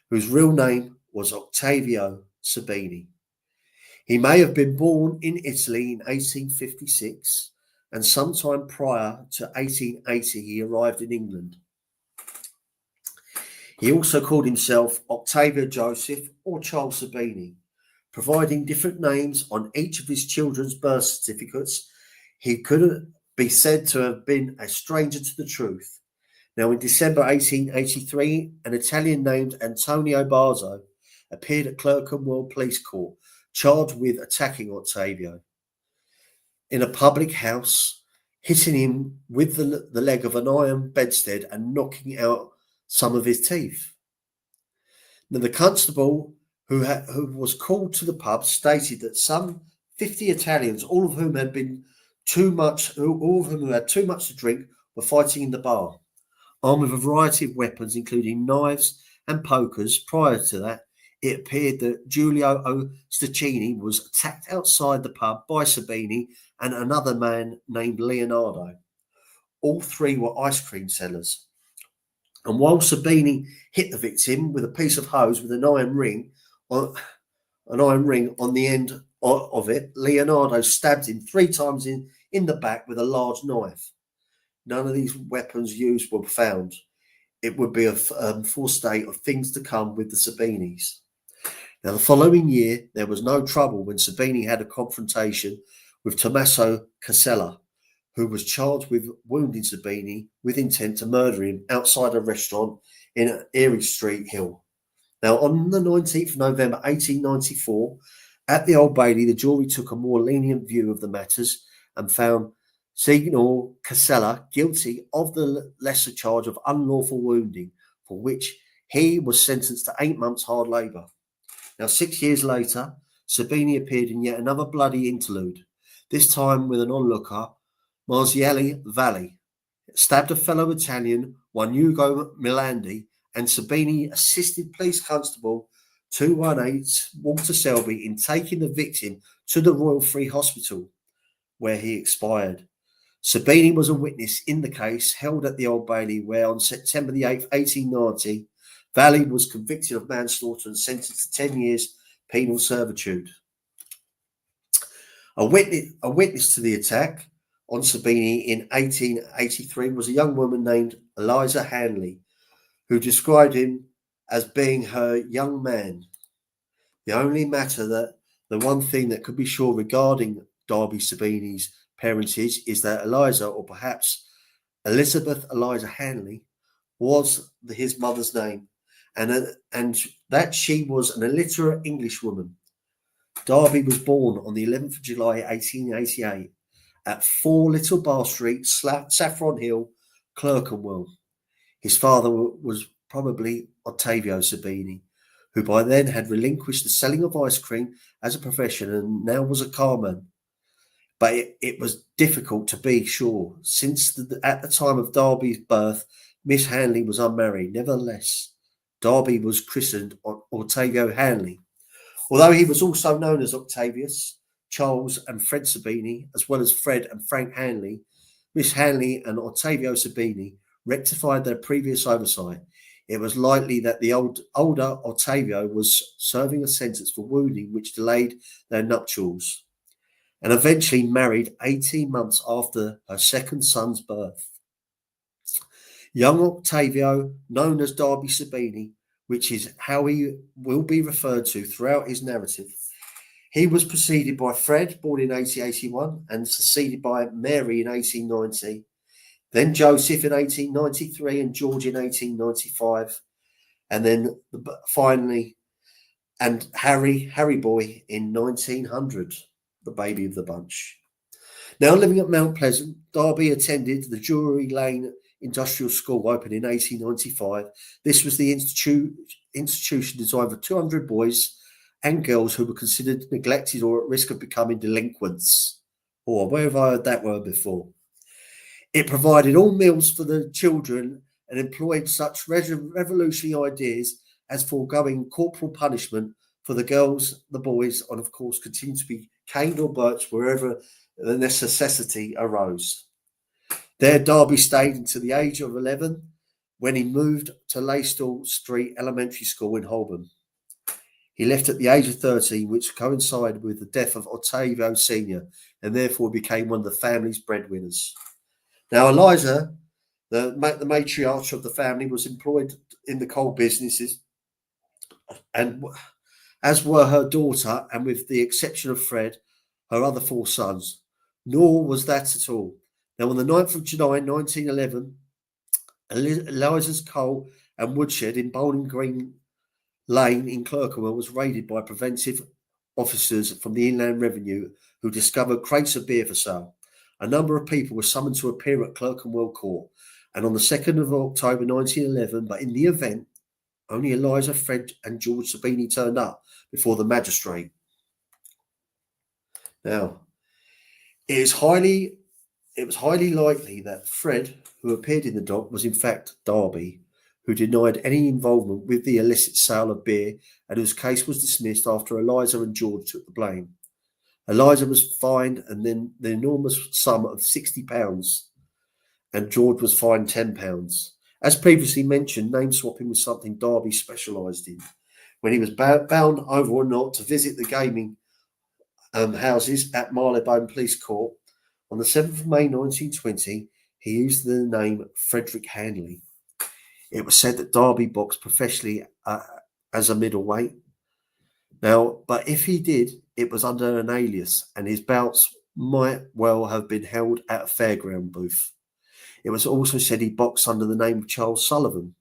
C: whose real name was Ottavio Sabini. He may have been born in Italy in 1856 and sometime prior to 1880 he arrived in England. He also called himself Octavio Joseph or Charles Sabini, providing different names on each of his children's birth certificates. He could be said to have been a stranger to the truth. Now, in December 1883, an Italian named Antonio Barzo appeared at Clerkenwell Police Court, charged with attacking Octavio in a public house, hitting him with the leg of an iron bedstead and knocking out some of his teeth. Now, the constable who was called to the pub stated that some 50 Italians, all of whom had too much to drink, were fighting in the bar, armed with a variety of weapons, including knives and pokers. Prior to that, it appeared that Giulio Ostacchini was attacked outside the pub by Sabini and another man named Leonardo. All three were ice cream sellers. And while Sabini hit the victim with a piece of hose with an iron ring on the end of it, Leonardo stabbed him 3 times in the back with a large knife. None of these weapons used were found. It would be a forestate of things to come with the Sabinis. Now, the following year, there was no trouble when Sabini had a confrontation with Tommaso Casella, who was charged with wounding Sabini with intent to murder him outside a restaurant in Erie Street Hill. Now, on the 19th of November 1894, at the Old Bailey, the jury took a more lenient view of the matters and found Signor Casella guilty of the lesser charge of unlawful wounding, for which he was sentenced to 8 months hard labour. Now, 6 years later, Sabini appeared in yet another bloody interlude, this time with an onlooker, Marziali Valli, stabbed a fellow Italian, one Ugo Milandi, and Sabini assisted Police Constable 218 Walter Selby in taking the victim to the Royal Free Hospital, where he expired. Sabini was a witness in the case held at the Old Bailey, where on September the 8th, 1890, Valli was convicted of manslaughter and sentenced to 10 years penal servitude. A witness to the attack on Sabini in 1883 was a young woman named Eliza Hanley, who described him as being her young man. The one thing that could be sure regarding Darby Sabini's parentage is that Eliza, or perhaps Elizabeth Eliza Hanley, was his mother's name, and that she was an illiterate Englishwoman. Darby was born on the 11th of July 1888 at 4 Little Bar Street, Saffron Hill, Clerkenwell. His father was probably Ottavio Sabini, who by then had relinquished the selling of ice cream as a profession and now was a carman. But it was difficult to be sure, since at the time of Darby's birth, Miss Hanley was unmarried. Nevertheless, Darby was christened Ottavio Hanley. Although he was also known as Octavius, Charles and Fred Sabini, as well as Fred and Frank Hanley, Miss Hanley and Ottavio Sabini rectified their previous oversight. It was likely that the older Ottavio was serving a sentence for wounding which delayed their nuptials, and eventually married 18 months after her second son's birth. Young Octavio, known as Darby Sabini, which is how he will be referred to throughout his narrative. He was preceded by Fred, born in 1881, and succeeded by Mary in 1890, then Joseph in 1893 and George in 1895, and then finally, and Harry Boy in 1900, the baby of the bunch. Now living at Mount Pleasant, Darby attended the Drury Lane Industrial School, opened in 1895. This was the institution designed for 200 boys and girls who were considered neglected or at risk of becoming delinquents. Or where have I heard that word before? It provided all meals for the children and employed such revolutionary ideas as foregoing corporal punishment for the girls, the boys, and of course continued to be caned or birched wherever the necessity arose. There, Darby stayed until the age of 11, when he moved to Laystall Street Elementary School in Holborn. He left at the age of 13, which coincided with the death of Ottavio Sr., and therefore became one of the family's breadwinners. Now, Eliza, the matriarch of the family, was employed in the coal businesses, and as were her daughter, and with the exception of Fred, her other 4 sons. Nor was that at all. Now, on the 9th of July 1911, Eliza's coal and woodshed in Bowling Green Lane in Clerkenwell was raided by preventive officers from the Inland Revenue, who discovered crates of beer for sale. A number of people were summoned to appear at Clerkenwell Court, and on the 2nd of October 1911, but in the event, only Eliza, Fred, and George Sabini turned up before the magistrate. Now, it was highly likely that Fred, who appeared in the dock, was in fact Darby, who denied any involvement with the illicit sale of beer, and whose case was dismissed after Eliza and George took the blame. Eliza was fined and then the enormous sum of £60, and George was fined £10. As previously mentioned, name swapping was something Darby specialised in. When he was bound over or not to visit the gaming houses at Marylebone Police Court on the 7th of May 1920, he used the name Frederick Hanley. It was said that Darby boxed professionally as a middleweight. Now, but if he did, it was under an alias, and his bouts might well have been held at a fairground booth. It was also said he boxed under the name of Charles Sullivan.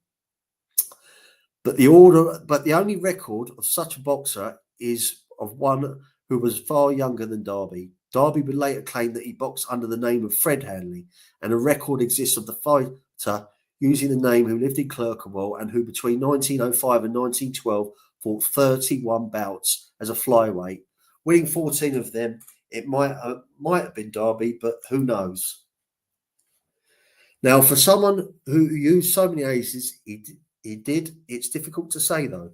C: But the only record of such a boxer is of one who was far younger than Darby. Darby would later claim that he boxed under the name of Fred Hanley, and a record exists of the fighter using the name who lived in Clerkenwell and who between 1905 and 1912 fought 31 bouts as a flyweight, winning 14 of them. It might have been Darby, but who knows? Now, for someone who used so many aces, he did. It's difficult to say, though.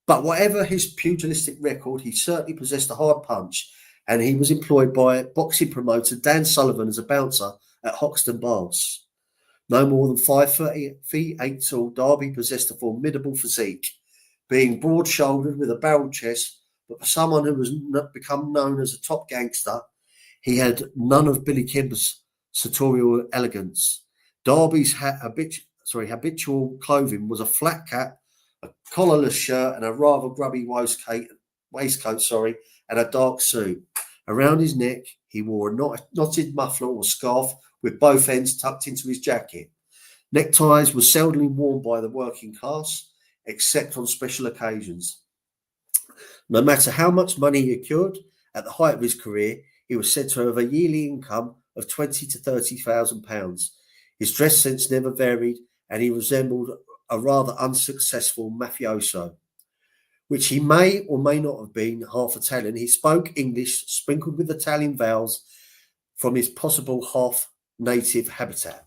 C: But whatever his pugilistic record, he certainly possessed a hard punch, and he was employed by boxing promoter Dan Sullivan as a bouncer at Hoxton Bars. No more than 5'8" tall, Darby possessed a formidable physique, being broad-shouldered with a barrel chest, but for someone who was become known as a top gangster, he had none of Billy Kimber's sartorial elegance. Darby's habitual clothing was a flat cap, a collarless shirt, and a rather grubby waistcoat, and a dark suit. Around his neck, he wore a knotted muffler or scarf with both ends tucked into his jacket. Neckties were seldom worn by the working class, except on special occasions. No matter how much money he accrued, at the height of his career, he was said to have a yearly income of £20,000 to £30,000. His dress sense never varied, and he resembled a rather unsuccessful mafioso, which he may or may not have been half Italian. He spoke English, sprinkled with Italian vowels from his possible half-native habitat.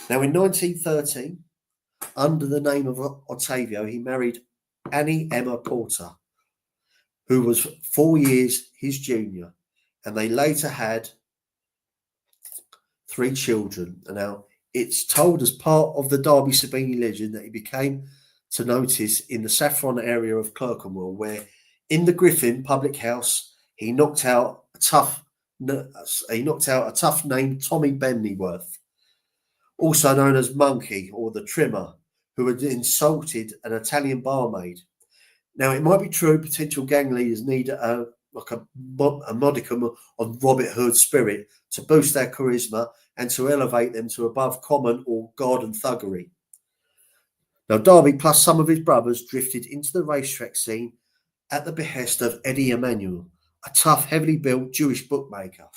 C: Now, in 1913, under the name of Ottavio, he married Annie Emma Porter, who was 4 years his junior, and they later had 3 children. And now, it's told as part of the Darby Sabini legend that he became to notice in the Saffron area of Clerkenwell, where in the Griffin public house he knocked out a tough named Tommy Bennyworth, also known as Monkey or the Trimmer, who had insulted an Italian barmaid. Now, it might be true potential gang leaders need a modicum of Robin Hood spirit to boost their charisma and to elevate them to above common or garden thuggery. Now, Darby plus some of his brothers drifted into the racetrack scene at the behest of Eddie Emanuel, a tough, heavily built Jewish bookmaker,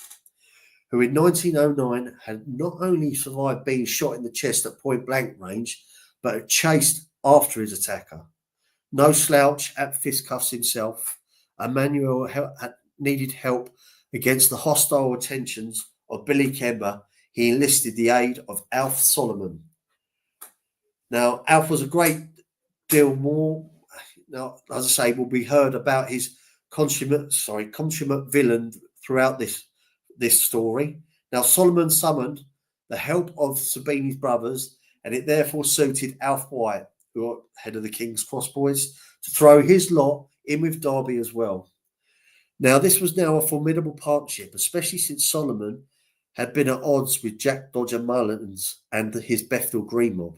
C: who in 1909 had not only survived being shot in the chest at point blank range, but had chased after his attacker. No slouch at fisticuffs himself, Emanuel needed help against the hostile attentions of Billy Kimber. He enlisted the aid of Alf Solomon. Now, Alf was a great deal more. Now, as I say, will be heard about his consummate villain throughout this story. Now, Solomon summoned the help of Sabini's brothers, and it therefore suited Alf White, who was head of the King's Cross Boys, to throw his lot in with Darby as well. Now, this was now a formidable partnership, especially since Solomon had been at odds with Jack Dodger Mullins and his Bethnal Green mob.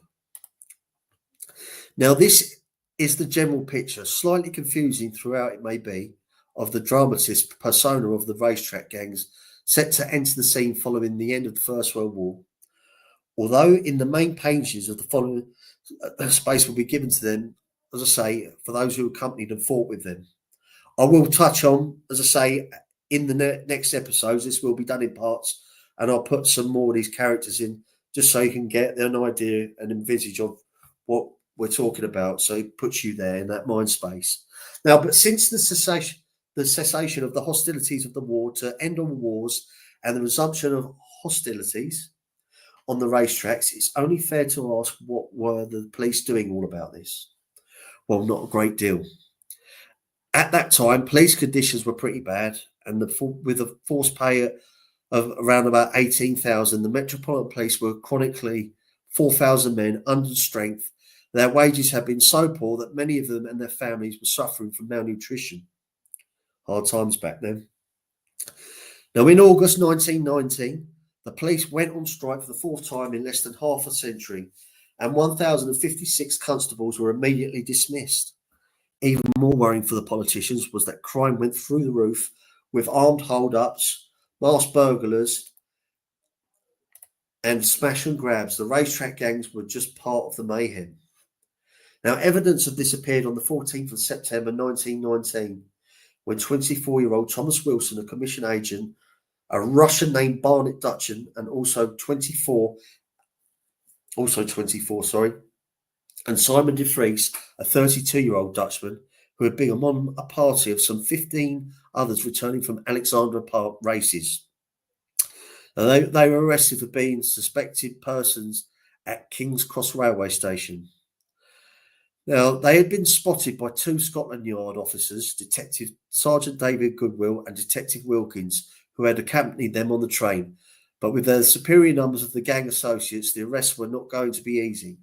C: Now, this is the general picture, slightly confusing throughout it may be, of the dramatist persona of the racetrack gangs set to enter the scene following the end of the First World War. Although in the main pages of the following space will be given to them, as I say, for those who accompanied and fought with them. I will touch on, as I say, in the next episodes, this will be done in parts, and I'll put some more of these characters in just so you can get an idea and envisage of what we're talking about. So it puts you there in that mind space. Now, but since the cessation of the hostilities of the war to end all wars and the resumption of hostilities on the racetracks, it's only fair to ask, what were the police doing all about this? Well, not a great deal. At that time, police conditions were pretty bad, and with a force pay of around about 18,000, the Metropolitan Police were chronically 4,000 men under strength. Their wages had been so poor that many of them and their families were suffering from malnutrition. Hard times back then. Now, in August 1919, the police went on strike for the fourth time in less than half a century, and 1,056 constables were immediately dismissed. Even more worrying for the politicians was that crime went through the roof with armed hold-ups, masked burglars, and smash and grabs. The racetrack gangs were just part of the mayhem. Now, evidence of this appeared on the 14th of September 1919, when 24-year-old Thomas Wilson, a commission agent, a Russian named Barnett Dutchan, and also 24, and Simon de Vries, a 32-year-old Dutchman, who had been among a party of some 15 others returning from Alexandra Park races. They were arrested for being suspected persons at King's Cross Railway Station. Now, they had been spotted by two Scotland Yard officers, Detective Sergeant David Goodwill and Detective Wilkins, who had accompanied them on the train. But with their superior numbers of the gang associates, the arrests were not going to be easy.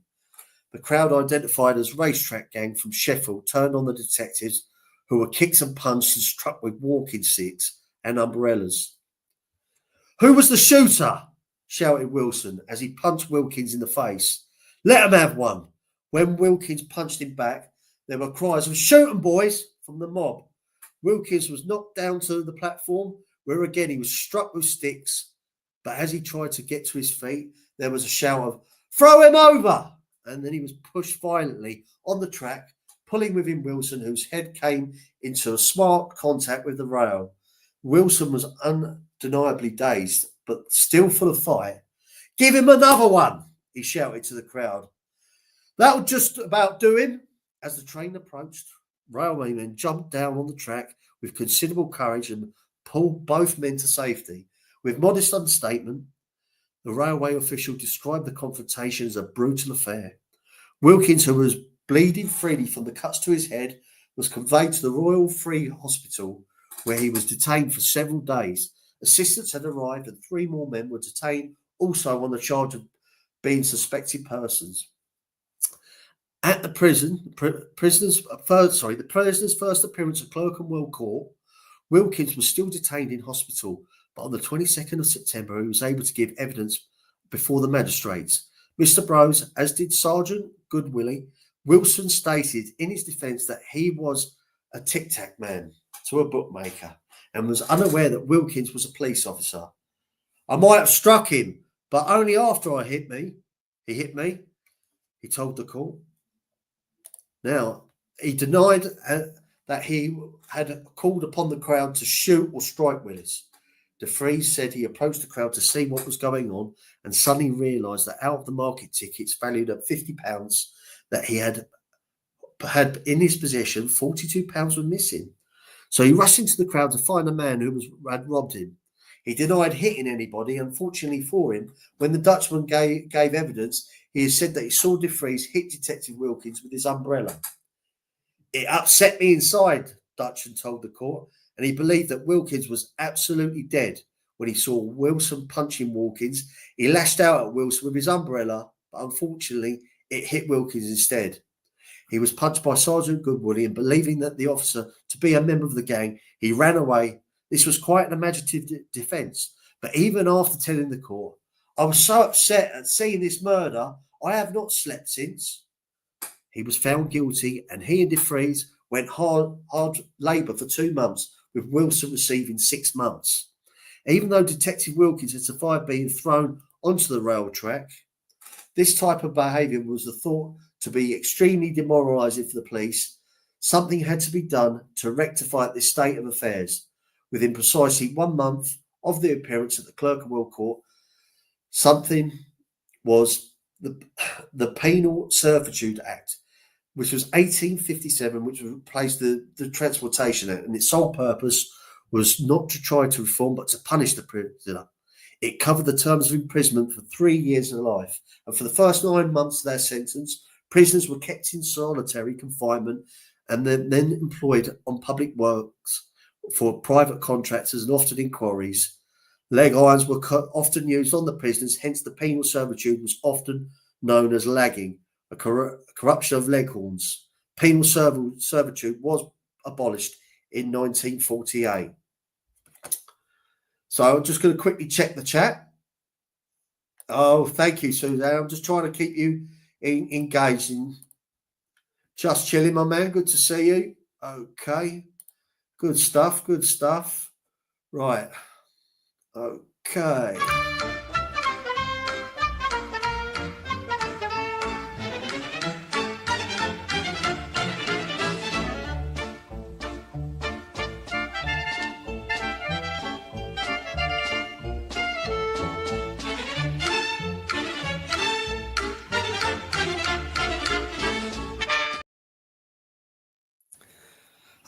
C: The crowd, identified as Racetrack Gang from Sheffield, turned on the detectives, who were kicked and punched and struck with walking sticks and umbrellas. "Who was the shooter?" shouted Wilson as he punched Wilkins in the face. "Let 'em have one." When Wilkins punched him back, there were cries of "Shoot 'em, boys!" from the mob. Wilkins was knocked down to the platform, where again he was struck with sticks. But as he tried to get to his feet, there was a shout of "Throw him over!" And then he was pushed violently on the track, pulling with him Wilson, whose head came into a smart contact with the rail. Wilson was undeniably dazed, but still full of fight. "Give him another one," he shouted to the crowd. "That'll just about do him." As the train approached, railwaymen jumped down on the track with considerable courage and pulled both men to safety. With modest understatement, the railway official described the confrontation as a brutal affair. Wilkins, who was bleeding freely from the cuts to his head, was conveyed to the Royal Free Hospital, where he was detained for several days. Assistants had arrived and 3 more men were detained, also on the charge of being suspected persons. At the prisoner's first appearance at Clerkenwell Court, Wilkins was still detained in hospital, but on the 22nd of September, he was able to give evidence before the magistrates. Mr. Brose, as did Sergeant Goodwillie, Wilson stated in his defence that he was a tic-tac man to a bookmaker and was unaware that Wilkins was a police officer. "I might have struck him, but only after he hit me, he told the court. Now, he denied that he had called upon the crowd to shoot or strike Willis. De Vries said he approached the crowd to see what was going on and suddenly realised that out of the market tickets valued at £50 that he had in his possession, £42 were missing. So he rushed into the crowd to find a man who had robbed him. He denied hitting anybody. Unfortunately for him, when the Dutchman gave evidence, he has said that he saw De Vries hit Detective Wilkins with his umbrella. "It upset me inside," Dutchan told the court, and he believed that Wilkins was absolutely dead when he saw Wilson punching Wilkins. He lashed out at Wilson with his umbrella, but unfortunately it hit Wilkins instead. He was punched by Sergeant Goodwoody, and believing that the officer to be a member of the gang, he ran away. This was quite an imaginative defence. But even after telling the court, I was so upset at seeing this murder, I have not slept since. He was found guilty, and he and DeFries went hard labour for 2 months, with Wilson receiving 6 months. Even though Detective Wilkins had survived being thrown onto the rail track, this type of behaviour was thought to be extremely demoralising for the police. Something had to be done to rectify this state of affairs. Within precisely 1 month of the appearance at the Clerkenwell Court, something was the Penal Servitude Act, which was 1857, which replaced the Transportation Act, and its sole purpose was not to try to reform but to punish the prisoner. It covered the terms of imprisonment for 3 years of life, and for the first 9 months of their sentence, prisoners were kept in solitary confinement and then employed on public works for private contractors and often in quarries. Leg irons were often used on the prisoners, hence the penal servitude was often known as lagging, a corruption of leghorns. Penal servitude was abolished in 1948. So I'm just going to quickly check the chat. Oh, thank you, Suzanne. I'm just trying to keep you engaged. Just chilling, my man. Good to see you. Okay. Good stuff. Good stuff. Right. Okay.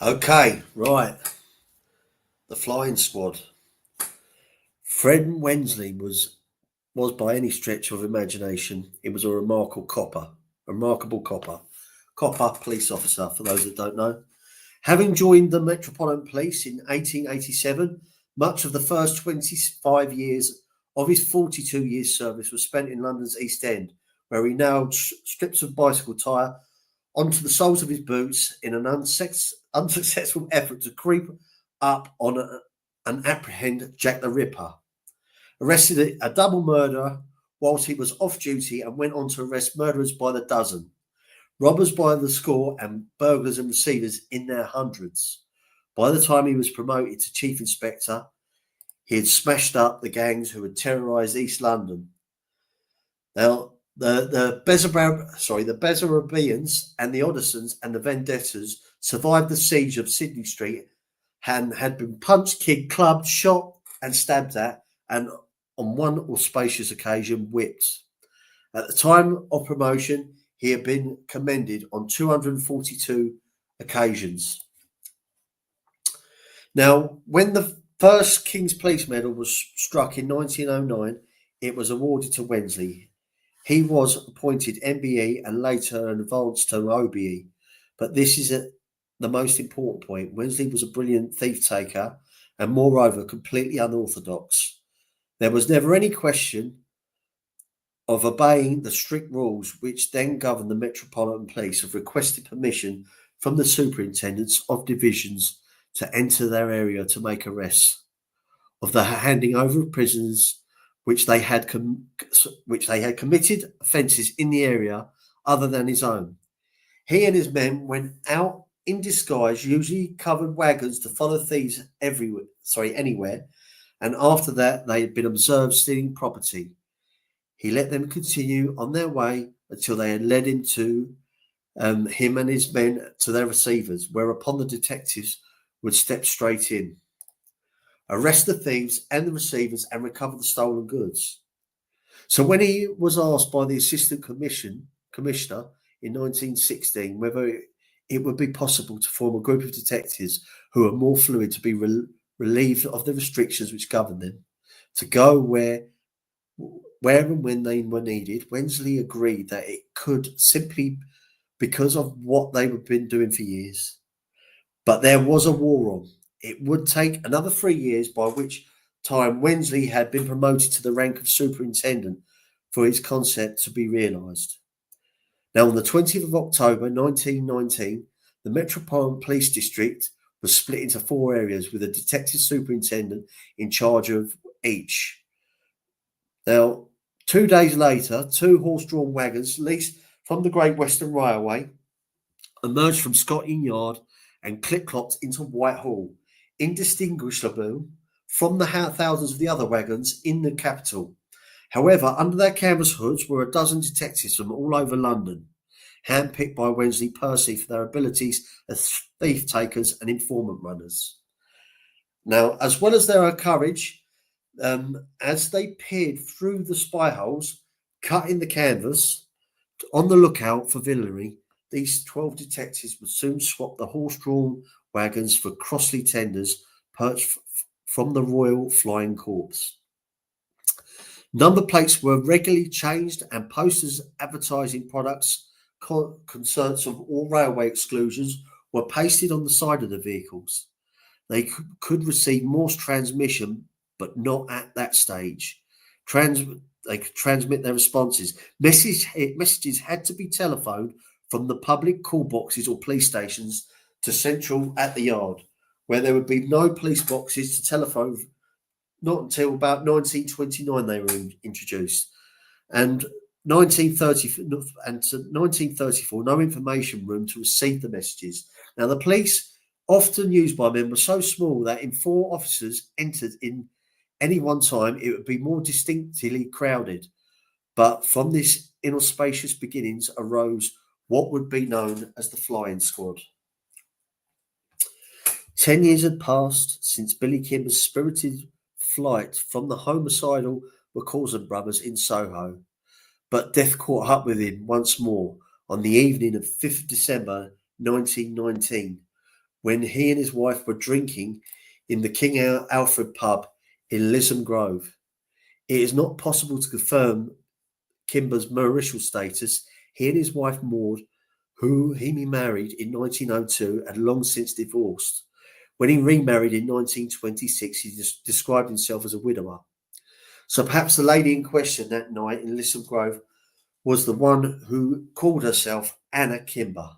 C: Okay, right. The Flying Squad. Fred Wensley was by any stretch of imagination, it was a remarkable copper. Copper police officer, for those that don't know. Having joined the Metropolitan Police in 1887, much of the first 25 years of his 42 years service was spent in London's East End, where he nailed strips of bicycle tyre onto the soles of his boots in an unsuccessful effort to creep up on and apprehend Jack the Ripper. Arrested a double murderer whilst he was off duty and went on to arrest murderers by the dozen, robbers by the score, and burglars and receivers in their hundreds. By the time he was promoted to Chief Inspector, he had smashed up the gangs who had terrorised East London. Now, the Bessarabians and the Oddisons and the Vendettas survived the siege of Sydney Street and had been punched, kicked, clubbed, shot and stabbed at, and on one auspicious occasion whipped. At the time of promotion, he had been commended on 242 occasions. Now, when the first King's Police Medal was struck in 1909, it was awarded to Wensley. He was appointed MBE and later advanced to OBE. But this is the most important point. Wensley was a brilliant thief taker and moreover completely unorthodox. There was never any question of obeying the strict rules which then governed the Metropolitan Police of requesting permission from the superintendents of divisions to enter their area to make arrests, of the handing over of prisoners which they had committed offences in the area other than his own. He and his men went out in disguise, usually covered wagons, to follow thieves anywhere, and after that they had been observed stealing property. He let them continue on their way until they had led him and his men to their receivers, whereupon the detectives would step straight in, arrest the thieves and the receivers, and recover the stolen goods. So when he was asked by the Assistant Commissioner in 1916 whether it would be possible to form a group of detectives who are more fluid to be relieved of the restrictions which govern them, to go where and when they were needed, Wensley agreed that it could, simply because of what they had been doing for years. But there was a war on. It would take another 3 years, by which time Wensley had been promoted to the rank of superintendent, for his concept to be realised. Now, on the 20th of October 1919, the Metropolitan Police District was split into 4 areas with a detective superintendent in charge of each. Now, 2 days later, 2 horse-drawn wagons leased from the Great Western Railway emerged from Scotland Yard and clip-clopped into Whitehall, indistinguishable from the thousands of the other wagons in the capital. However, under their canvas hoods were a dozen detectives from all over London, handpicked by Wensley Percy for their abilities as thief takers and informant runners. Now, as well as their courage, as they peered through the spy holes cut in the canvas on the lookout for villainy, these 12 detectives would soon swap the horse-drawn wagons for Crossley tenders perched from the Royal Flying Corps. Number plates were regularly changed and posters advertising products concerns of all railway exclusions were pasted on the side of the vehicles. They could receive Morse transmission, but not at that stage. They could transmit their responses. Messages had to be telephoned from the public call boxes or police stations to central at the yard, where there would be no police boxes to telephone. Not until about 1929 they were introduced, and 1934, no information room to receive the messages. Now, the police, often used by men, were so small that if 4 officers entered in any one time, it would be more distinctly crowded. But from this inauspicious beginnings arose what would be known as the Flying Squad. 10 years had passed since Billy Kimber's spirited flight from the homicidal McCausland brothers in Soho, but death caught up with him once more on the evening of 5th December 1919, when he and his wife were drinking in the King Alfred pub in Lissom Grove. It is not possible to confirm Kimber's marital status. He and his wife Maud, whom he married in 1902, had long since divorced. When he remarried in 1926, he described himself as a widower. So perhaps the lady in question that night in Lissom Grove was the one who called herself Anna Kimber.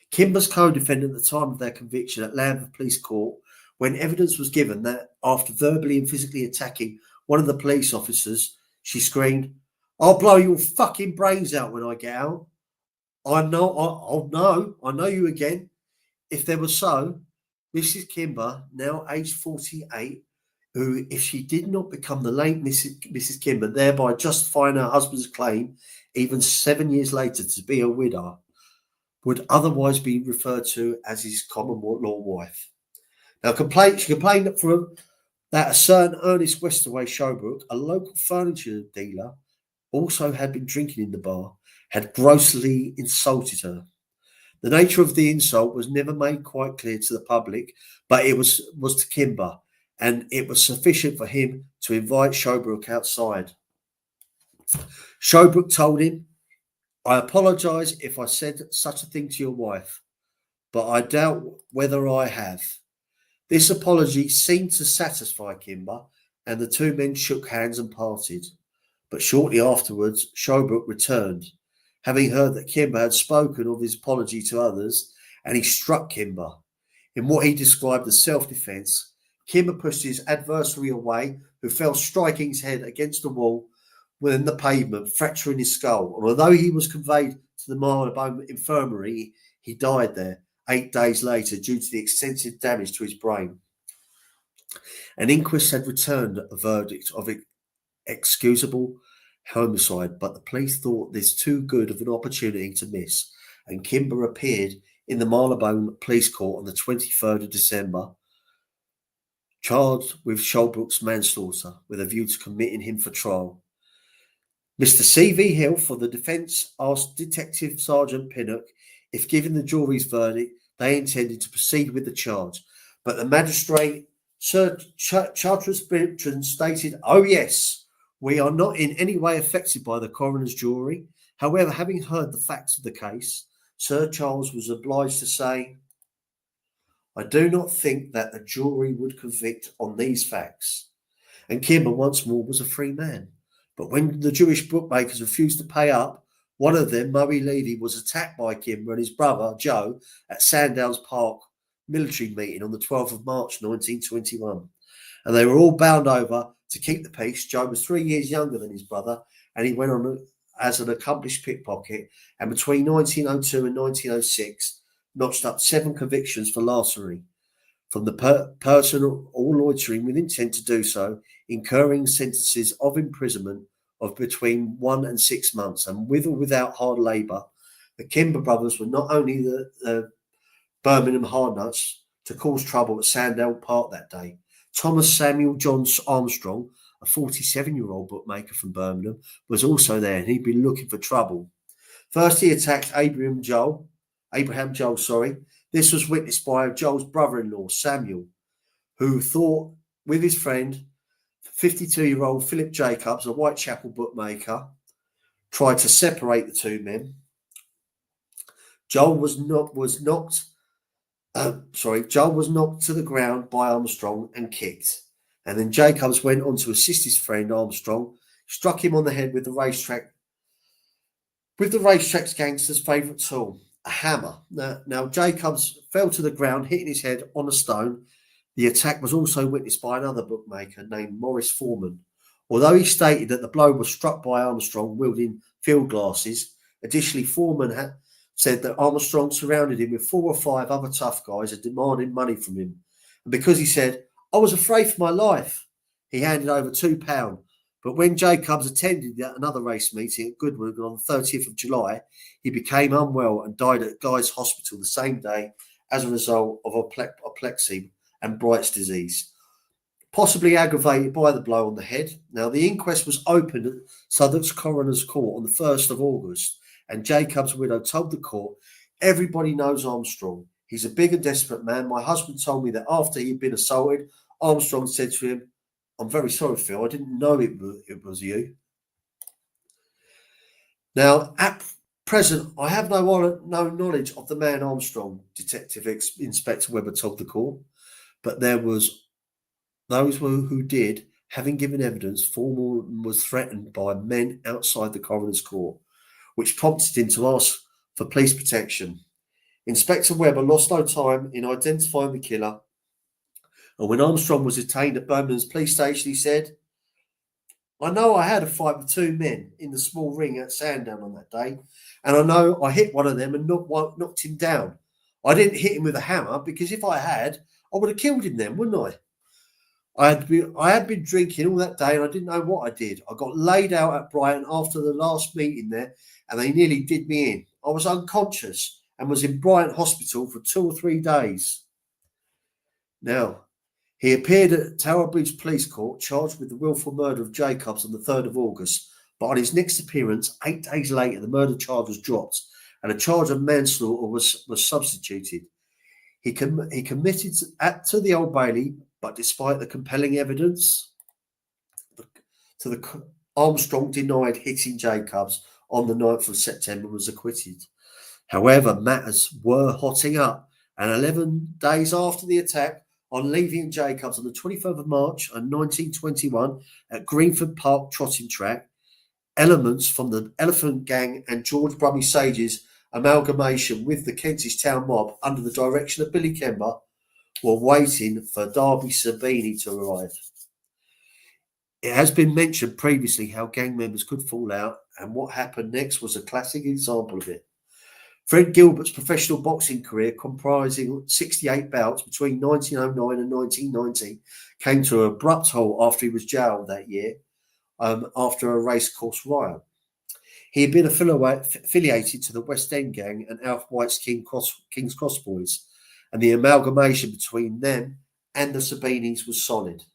C: Kimber's co-defendant at the time of their conviction at Lambeth Police Court, when evidence was given that after verbally and physically attacking one of the police officers, she screamed, "I'll blow your fucking brains out when I get out. I know you again." If there was so, Mrs. Kimber, now aged 48, who, if she did not become the late Mrs. Kimber, thereby justifying her husband's claim, even 7 years later, to be a widow, would otherwise be referred to as his common law wife. Now, she complained that a certain Ernest Westaway Showbrook, a local furniture dealer, also had been drinking in the bar, had grossly insulted her. The nature of the insult was never made quite clear to the public, but it was to Kimber, and it was sufficient for him to invite Showbrook outside. Showbrook told him, "I apologise if I said such a thing to your wife, but I doubt whether I have." This apology seemed to satisfy Kimber, and the 2 men shook hands and parted. But shortly afterwards, Showbrook returned, having heard that Kimber had spoken of his apology to others, and he struck Kimber. In what he described as self-defence, Kimber pushed his adversary away, who fell striking his head against the wall within the pavement, fracturing his skull. And although he was conveyed to the Marylebone Infirmary, he died there 8 days later due to the extensive damage to his brain. An inquest had returned a verdict of excusable homicide, but the police thought this too good of an opportunity to miss, and Kimber appeared in the Marylebone Police Court on the 23rd of December, charged with Showbrook's manslaughter, with a view to committing him for trial. Mr. C.V. Hill for the defence asked Detective Sergeant Pinnock if, given the jury's verdict, they intended to proceed with the charge, but the magistrate, Sir Charteris Bertrand, stated, "Oh yes, we are not in any way affected by the coroner's jury. However, having heard the facts of the case, Sir Charles was obliged to say, I do not think that the jury would convict on these facts." And Kimber once more was a free man. But when the Jewish bookmakers refused to pay up One of them, Murray Levy, was attacked by Kimber and his brother, Joe, at Sandals Park military meeting on the 12th of March 1921. And they were all bound over to keep the peace. Joe was 3 years younger than his brother, and he went on as an accomplished pickpocket, and between 1902 and 1906 notched up 7 convictions for larceny from the person or loitering with intent to do so, incurring sentences of imprisonment of between 1 and 6 months. And with or without hard labour, the Kimber brothers were not only the Birmingham hardnuts to cause trouble at Sandal Park that day. Thomas Samuel John Armstrong, a 47-year-old bookmaker from Birmingham, was also there, and he'd been looking for trouble. First, he attacked Abraham Joel. This was witnessed by Joel's brother-in-law, Samuel, who thought with his friend, 52-year-old Philip Jacobs, a Whitechapel bookmaker, tried to separate the two men. Joel was knocked to the ground by Armstrong and kicked. And then Jacobs went on to assist his friend Armstrong, struck him on the head with the racetrack's gangster's favourite tool, a hammer. Now Jacobs fell to the ground, hitting his head on a stone. The attack was also witnessed by another bookmaker named Morris Foreman. Although he stated that the blow was struck by Armstrong wielding field glasses, additionally Foreman had said that Armstrong surrounded him with 4 or 5 other tough guys and demanded money from him. And because he said, "I was afraid for my life," he handed over £2. But when Jacobs attended another race meeting at Goodwood on the 30th of July, he became unwell and died at Guy's Hospital the same day as a result of apoplexy and Bright's disease, possibly aggravated by the blow on the head. Now, the inquest was opened at Southwark's Coroner's Court on the 1st of August, and Jacobs' widow told the court, "Everybody knows Armstrong. He's a big and desperate man. My husband told me that after he'd been assaulted, Armstrong said to him, 'I'm very sorry, Phil, I didn't know it was you.'" Now, at present, I have no knowledge of the man Armstrong, Detective Inspector Webber told the court, but there was those who did, having given evidence. Foreman was threatened by men outside the coroner's court, which prompted him to ask for police protection. Inspector Webber lost no time in identifying the killer, and when Armstrong was detained at Birmingham's police station, he said, "I know I had a fight with 2 men in the small ring at Sandown on that day, and I know I hit one of them and knocked him down. I didn't hit him with a hammer, because if I had, I would have killed him then, wouldn't I? I had been drinking all that day and I didn't know what I did. I got laid out at Brighton after the last meeting there, and they nearly did me in. I was unconscious and was in Brighton Hospital for 2 or 3 days." Now, he appeared at Tower Bridge Police Court charged with the willful murder of Jacobs on the 3rd of August, but on his next appearance, 8 days later, the murder charge was dropped and a charge of manslaughter was substituted. He committed to the Old Bailey, but despite the compelling evidence, Armstrong denied hitting Jacobs on the 9th of September and was acquitted. However, matters were hotting up, and 11 days after the attack on Levy and Jacobs on the 23rd of March 1921 at Greenford Park Trotting Track, elements from the Elephant Gang and George Brummy Sage's amalgamation with the Kentish Town mob under the direction of Billy Kimber were waiting for Darby Sabini to arrive. It has been mentioned previously how gang members could fall out, and what happened next was a classic example of it. Fred Gilbert's professional boxing career, comprising 68 bouts between 1909 and 1990, came to an abrupt halt after he was jailed that year after a racecourse riot. He had been affiliated to the West End Gang and Alf White's King's Cross Boys, and the amalgamation between them and the Sabinis was solid.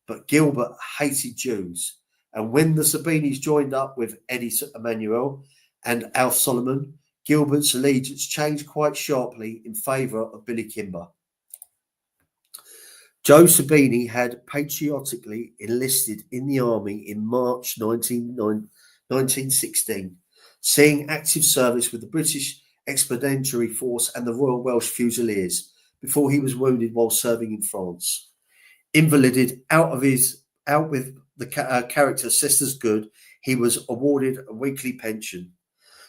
C: But Gilbert hated Jews, and when the Sabinis joined up with Eddie Emanuel and Alf Solomon, Gilbert's allegiance changed quite sharply in favour of Billy Kimber. Joe Sabini had patriotically enlisted in the army in March 1916, seeing active service with the British Expeditionary Force and the Royal Welsh Fusiliers before he was wounded while serving in France. Invalided out with the character Sisters Good, he was awarded a weekly pension.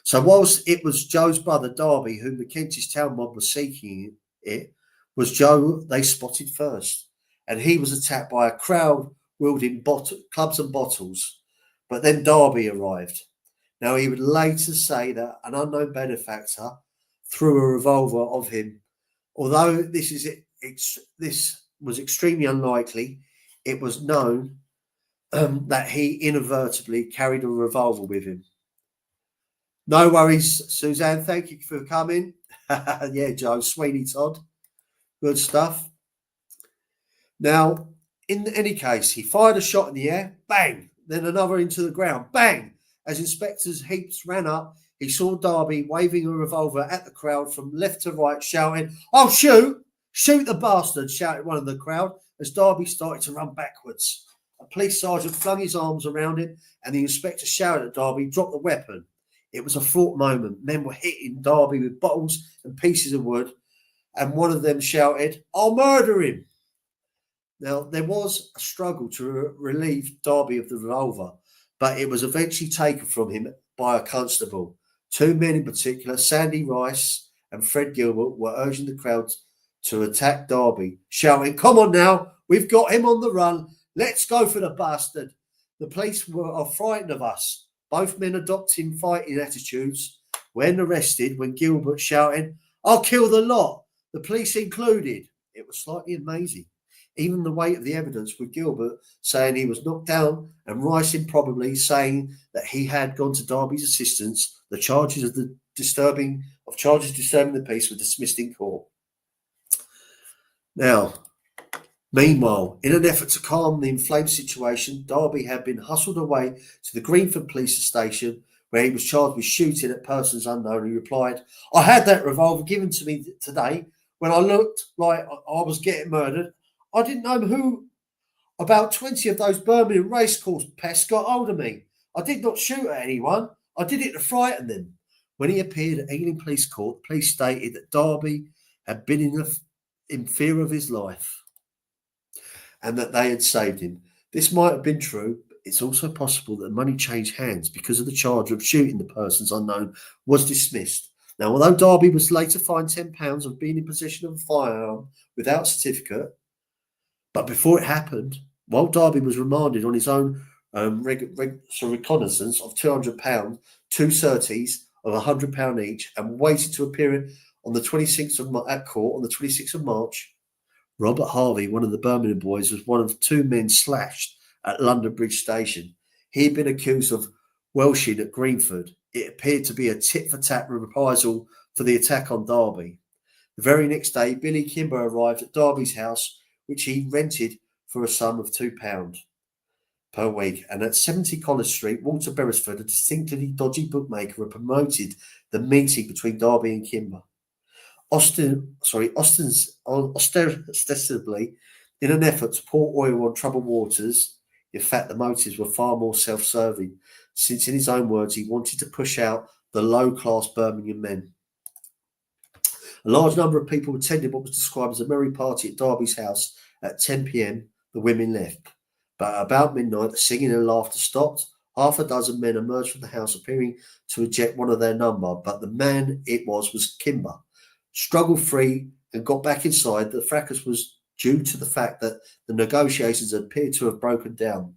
C: So whilst it was Joe's brother Darby, whom the Kentish town mob was seeking it, was Joe they spotted first. And he was attacked by a crowd wielding clubs and bottles. But then Darby arrived. Now he would later say that an unknown benefactor threw a revolver of him. Although this was extremely unlikely, it was known that he inadvertently carried a revolver with him. No worries, Suzanne. Thank you for coming. Yeah, Joe, Sweeney Todd. Good stuff. Now, in any case, he fired a shot in the air, bang, then another into the ground, bang. As Inspector's Heaps ran up, he saw Darby waving a revolver at the crowd from left to right, shouting, "Oh, shoot! Shoot the bastard!" shouted one of the crowd as Darby started to run backwards. A police sergeant flung his arms around him, and the inspector shouted at Darby, "Drop the weapon." It was a fraught moment. Men were hitting Darby with bottles and pieces of wood, and one of them shouted, "I'll murder him." Now, there was a struggle to relieve Darby of the revolver, but it was eventually taken from him by a constable. Two men in particular, Sandy Rice and Fred Gilbert, were urging the crowd to attack Darby, shouting, "Come on now, we've got him on the run. Let's go for the bastard." The police are frightened of us. Both men adopting fighting attitudes. When arrested, when Gilbert shouting, "I'll kill the lot, the police included." It was slightly amazing. Even the weight of the evidence, with Gilbert saying he was knocked down and Rice improbably saying that he had gone to Darby's assistance, the charges of disturbing the peace were dismissed in court. Now, meanwhile, in an effort to calm the inflamed situation, Darby had been hustled away to the Greenford police station, where he was charged with shooting at persons unknown. He replied, "I had that revolver given to me today when I looked like I was getting murdered. I didn't know who. About 20 of those Birmingham racecourse pests got hold of me. I did not shoot at anyone. I did it to frighten them." When he appeared at Ealing Police Court, the police stated that Darby had been in fear of his life and that they had saved him. This might have been true. It's also possible that the money changed hands because of the charge of shooting the persons unknown was dismissed. Now, although Darby was later fined £10 of being in possession of a firearm without certificate, but before it happened, while Darby was remanded on his own reconnaissance of £200, two certies of £100 each, and waited to appear on the 26th at court on the 26th of March, Robert Harvey, one of the Birmingham boys, was one of two men slashed at London Bridge Station. He had been accused of welshing at Greenford. It appeared to be a tit-for-tat reprisal for the attack on Darby. The very next day, Billy Kimber arrived at Darby's house, which he rented for a sum of £2 per week. And at 70 College Street, Walter Beresford, a distinctly dodgy bookmaker, had promoted the meeting between Darby and Kimber. Ostensibly, in an effort to pour oil on troubled waters. In fact, the motives were far more self-serving, since in his own words, he wanted to push out the low-class Birmingham men. A large number of people attended what was described as a merry party at Darby's house. At 10 p.m, the women left. But about midnight, the singing and laughter stopped. Half a dozen men emerged from the house, appearing to eject one of their number, but the man it was Kimber. Struggled free and got back inside. The fracas was due to the fact that the negotiations appeared to have broken down.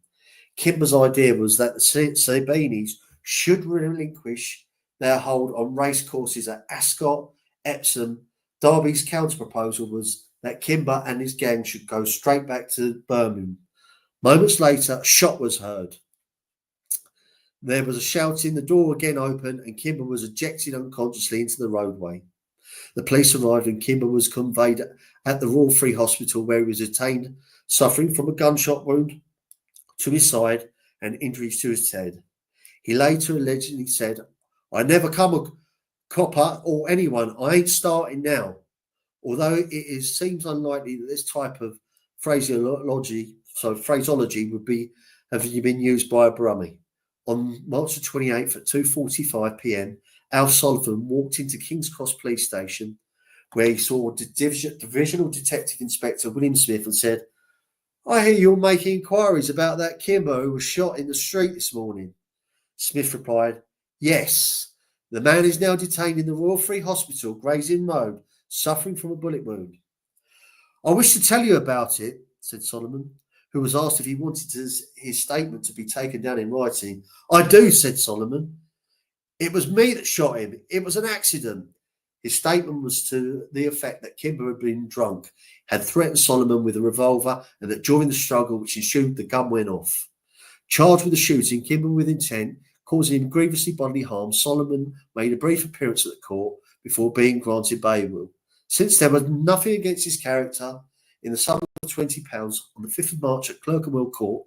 C: Kimber's idea was that the Sabinis should relinquish their hold on racecourses at Ascot, Epsom. Darby's counter-proposal was that Kimber and his gang should go straight back to Birmingham. Moments later, a shot was heard. There was a shouting, the door again opened, and Kimber was ejected unconsciously into the roadway. The police arrived and Kimber was conveyed at the Royal Free Hospital, where he was detained, suffering from a gunshot wound to his side and injuries to his head. He later allegedly said, "I never come a copper or anyone. I ain't starting now." Although it seems unlikely that this type of phraseology would have been used by a Brummie. On March the 28th at 2:45 p.m, Al Sullivan walked into King's Cross Police Station, where he saw Divisional Detective Inspector William Smith and said, "I hear you're making inquiries about that Kimber who was shot in the street this morning." Smith replied, "Yes, The man is now detained in the Royal Free Hospital, Gray's Inn Road, suffering from a bullet wound. I wish to tell you about it, said Solomon, who was asked if he wanted his statement to be taken down in writing. I do, said Solomon. It was me that shot him. It was an accident. His statement was to the effect that Kimber had been drunk, had threatened Solomon with a revolver, and that during the struggle which ensued, the gun went off. Charged with the shooting, Kimber with intent, causing him grievously bodily harm, Solomon made a brief appearance at the court before being granted bail. Since there was nothing against his character, in the sum of £20 on the 5th of March at Clerkenwell Court,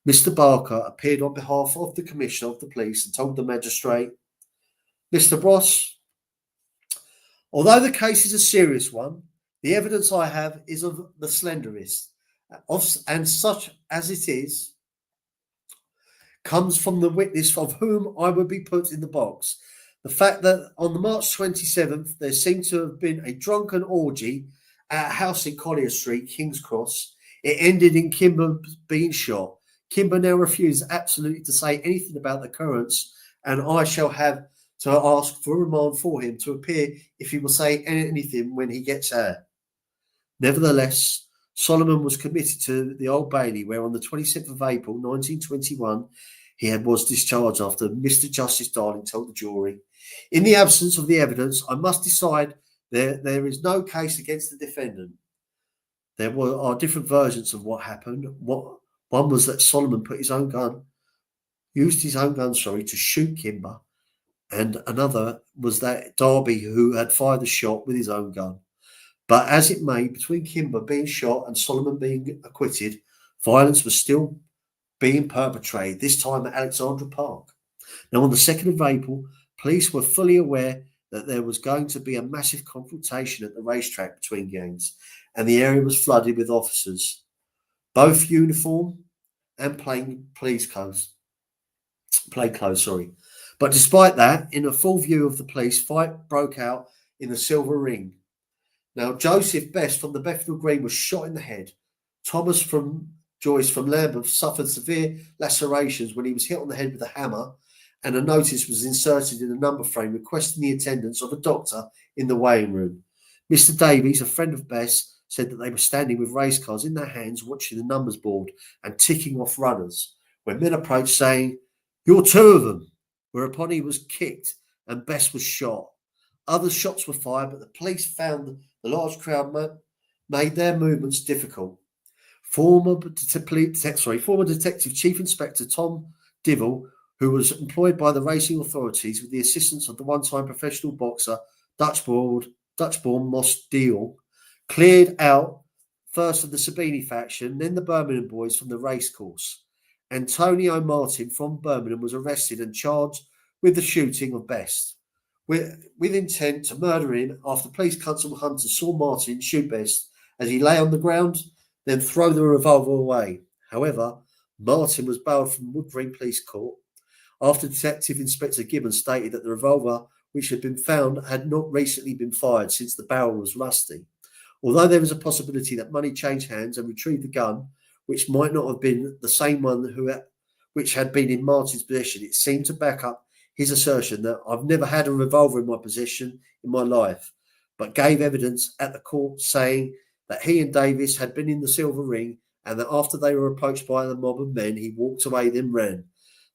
C: Mr. Barker appeared on behalf of the Commissioner of the Police and told the magistrate, Mr. Ross, although the case is a serious one, the evidence I have is of the slenderest, and such as it is, comes from the witness of whom I would be put in the box. The fact that on the March 27th, there seemed to have been a drunken orgy at a house in Collier Street, King's Cross. It ended in Kimber being shot. Kimber now refuses absolutely to say anything about the occurrence, and I shall have to ask for a remand for him to appear if he will say anything when he gets out. Nevertheless, Solomon was committed to the Old Bailey, where on the 27th of April 1921 he was discharged after Mr. Justice Darling told the jury, in the absence of the evidence, I must decide there is no case against the defendant. There are different versions of what happened. One was that Solomon used his own gun to shoot Kimber, and another was that Darby, who had fired the shot with his own gun. But as it may, between Kimber being shot and Solomon being acquitted, violence was still being perpetrated, this time at Alexandra Park. Now, on the 2nd of April, police were fully aware that there was going to be a massive confrontation at the racetrack between gangs, and the area was flooded with officers, both uniform and plain clothes. But despite that, in a full view of the police, fight broke out in the Silver Ring. Now, Joseph Best from the Bethnal Green was shot in the head. Thomas Joyce from Lambeth suffered severe lacerations when he was hit on the head with a hammer, and a notice was inserted in a number frame requesting the attendance of a doctor in the weighing room. Mr. Davies, a friend of Bess, said that they were standing with race cars in their hands watching the numbers board and ticking off runners when men approached saying, "You're two of them," whereupon he was kicked and Bess was shot. Other shots were fired, but the police found the large crowd made their movements difficult. Former Detective Chief Inspector Tom Divell, who was employed by the racing authorities with the assistance of the one-time professional boxer Dutch-born Moss Deal, cleared out first of the Sabini faction, then the Birmingham boys from the racecourse. Antonio Martin from Birmingham was arrested and charged with the shooting of Best, with intent to murder him after police constable Hunter saw Martin shoot Best as he lay on the ground, then throw the revolver away. However, Martin was bailed from Wood Green Police Court after Detective Inspector Gibbons stated that the revolver which had been found had not recently been fired since the barrel was rusty. Although there was a possibility that money changed hands and retrieved the gun, which might not have been the same one which had been in Martin's possession, it seemed to back up his assertion that I've never had a revolver in my possession in my life, but gave evidence at the court saying that he and Davis had been in the Silver Ring and that after they were approached by the mob of men, he walked away, then ran.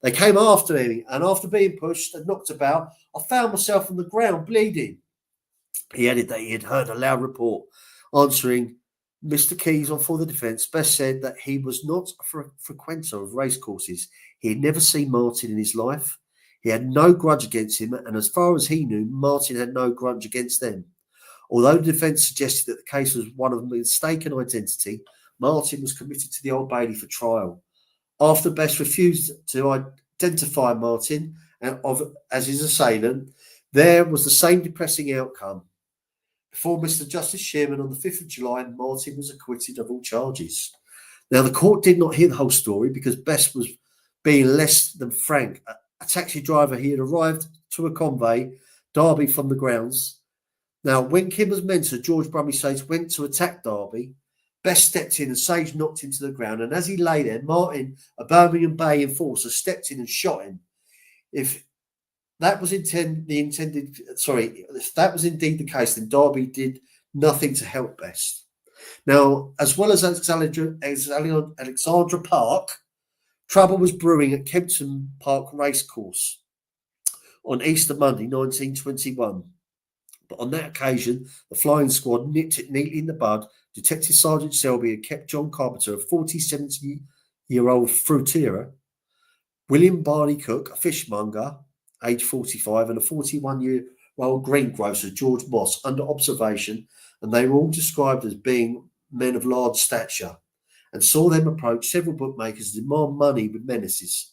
C: They came after him, and after being pushed and knocked about, I found myself on the ground bleeding. He added that he had heard a loud report. Answering Mr. Keyes for the defence, Best said that he was not a frequenter of racecourses. He had never seen Martin in his life. He had no grudge against him, and as far as he knew, Martin had no grudge against them. Although the defence suggested that the case was one of mistaken identity, Martin was committed to the Old Bailey for trial. After Best refused to identify Martin as his assailant, there was the same depressing outcome. Before Mr. Justice Shearman on the 5th of July, Martin was acquitted of all charges. Now, the court did not hear the whole story because Best was being less than frank. A taxi driver, he had arrived to a convey, Darby, from the grounds. Now, when Kimber's mentor, George Brummy Sage, went to attack Darby, Best stepped in and Sage knocked him to the ground. And as he lay there, Martin, a Birmingham Bay enforcer, stepped in and shot him. that was if that was indeed the case, then Darby did nothing to help Best. Now, as well as Alexandra Park, trouble was brewing at Kempton Park Racecourse on Easter Monday, 1921. But on that occasion, the flying squad nipped it neatly in the bud. Detective Sergeant Selby had kept John Carpenter, a 47-year-old fruiterer, William Barney Cook, a fishmonger, age 45, and a 41-year-old greengrocer, George Moss, under observation, and they were all described as being men of large stature, and saw them approach several bookmakers and demand money with menaces.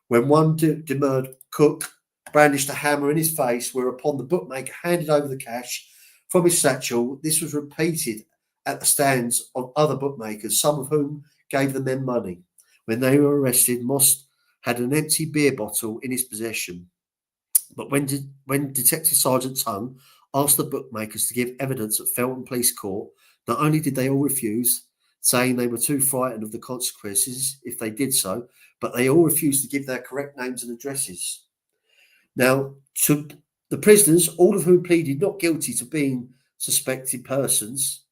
C: When one demurred, Cook brandished a hammer in his face, whereupon the bookmaker handed over the cash from his satchel. This was repeated at the stands of other bookmakers, some of whom gave the men money. When they were arrested, Moss had an empty beer bottle in his possession. But when Detective Sergeant Tongue asked the bookmakers to give evidence at Felton Police Court, not only did they all refuse, saying they were too frightened of the consequences if they did so, but they all refused to give their correct names and addresses. Now, to the prisoners, all of whom pleaded not guilty to being suspected persons,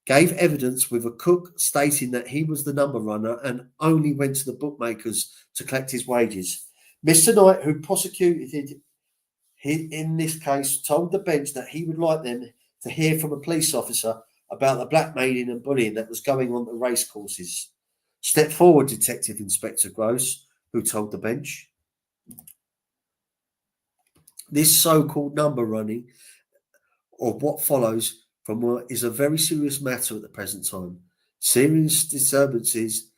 C: gave evidence with a Cook stating that he was the number runner and only went to the bookmakers to collect his wages. Mr. Knight, who prosecuted in this case, told the bench that he would like them to hear from a police officer about the blackmailing and bullying that was going on at the racecourses. Step forward, Detective Inspector Gross, who told the bench. This so-called number running, or what follows from what is a very serious matter at the present time. Serious disturbances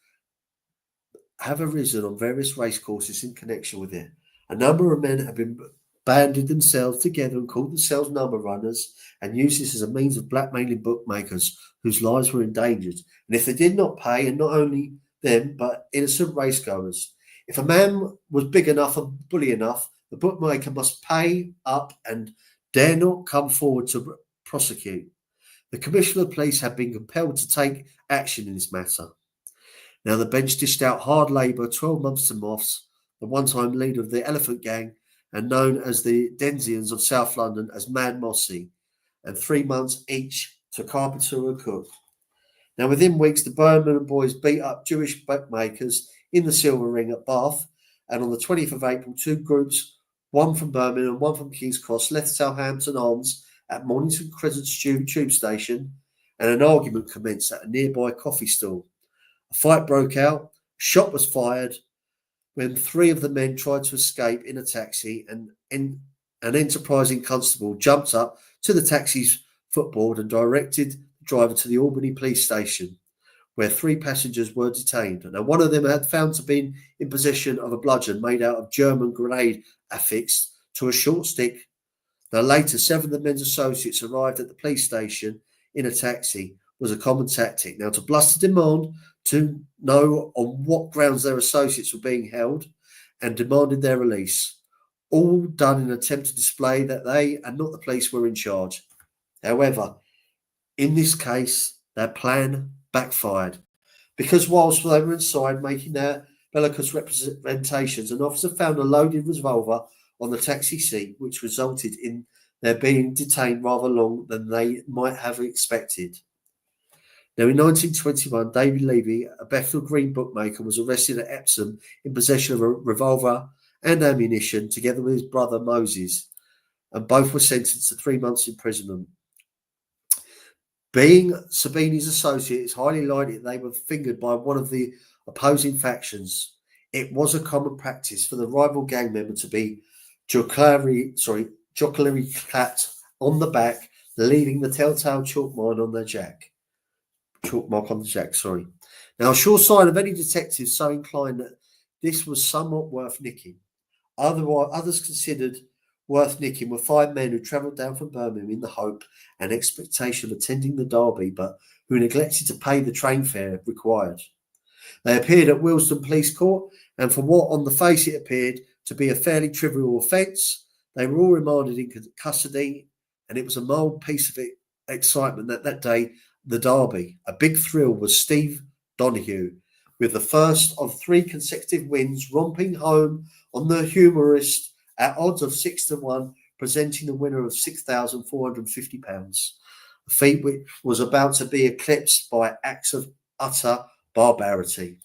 C: have arisen on various racecourses in connection with it. A number of men have been banded themselves together and called themselves number runners and used this as a means of blackmailing bookmakers whose lives were endangered. And if they did not pay, and not only them, but innocent racegoers. If a man was big enough and bully enough, the bookmaker must pay up and dare not come forward to prosecute. The Commissioner of Police had been compelled to take action in this matter. Now the bench dished out hard labour, 12 months to Moss, the one-time leader of the Elephant Gang, and known as the Denzians of South London as Mad Mossy, and 3 months each to Carpenter and Cook. Now within weeks, the Birmingham boys beat up Jewish bookmakers in the Silver Ring at Bath, and on the 20th of April, two groups, one from Birmingham and one from King's Cross, left Southampton Arms at Mornington Crescent tube station, and an argument commenced at a nearby coffee stall. A fight broke out, a shot was fired, when three of the men tried to escape in a taxi, and an enterprising constable jumped up to the taxi's footboard and directed the driver to the Albany police station, where three passengers were detained. Now, one of them had found to be in possession of a bludgeon made out of German grenade affixed to a short stick. Now, later, 7 of the men's associates arrived at the police station in a taxi was a common tactic. Now, to bluster demand to know on what grounds their associates were being held and demanded their release, all done in an attempt to display that they and not the police were in charge. However, in this case, their plan backfired, because whilst they were inside making their bellicose representations, an officer found a loaded revolver on the taxi seat, which resulted in their being detained rather long than they might have expected. Now, in 1921, David Levy, a Bethnal Green bookmaker, was arrested at Epsom in possession of a revolver and ammunition, together with his brother Moses, and both were sentenced to 3 months' imprisonment. Being Sabini's associate, it's highly likely that they were fingered by one of the opposing factions. It was a common practice for the rival gang member to be jocularly clapped on the back, leaving the telltale chalk mark on the jack. Now, a sure sign of any detective so inclined that this was somewhat worth nicking. Others considered worth nicking were 5 men who travelled down from Birmingham in the hope and expectation of attending the Derby, but who neglected to pay the train fare required. They appeared at Willesden Police Court, and for what on the face it appeared to be a fairly trivial offence, they were all remanded in custody, and it was a mild piece of excitement that day, the Derby. A big thrill was Steve Donoghue, with the first of 3 consecutive wins, romping home on the humorist at odds of 6-1, presenting the winner of £6,450. A feat which was about to be eclipsed by acts of utter barbarity.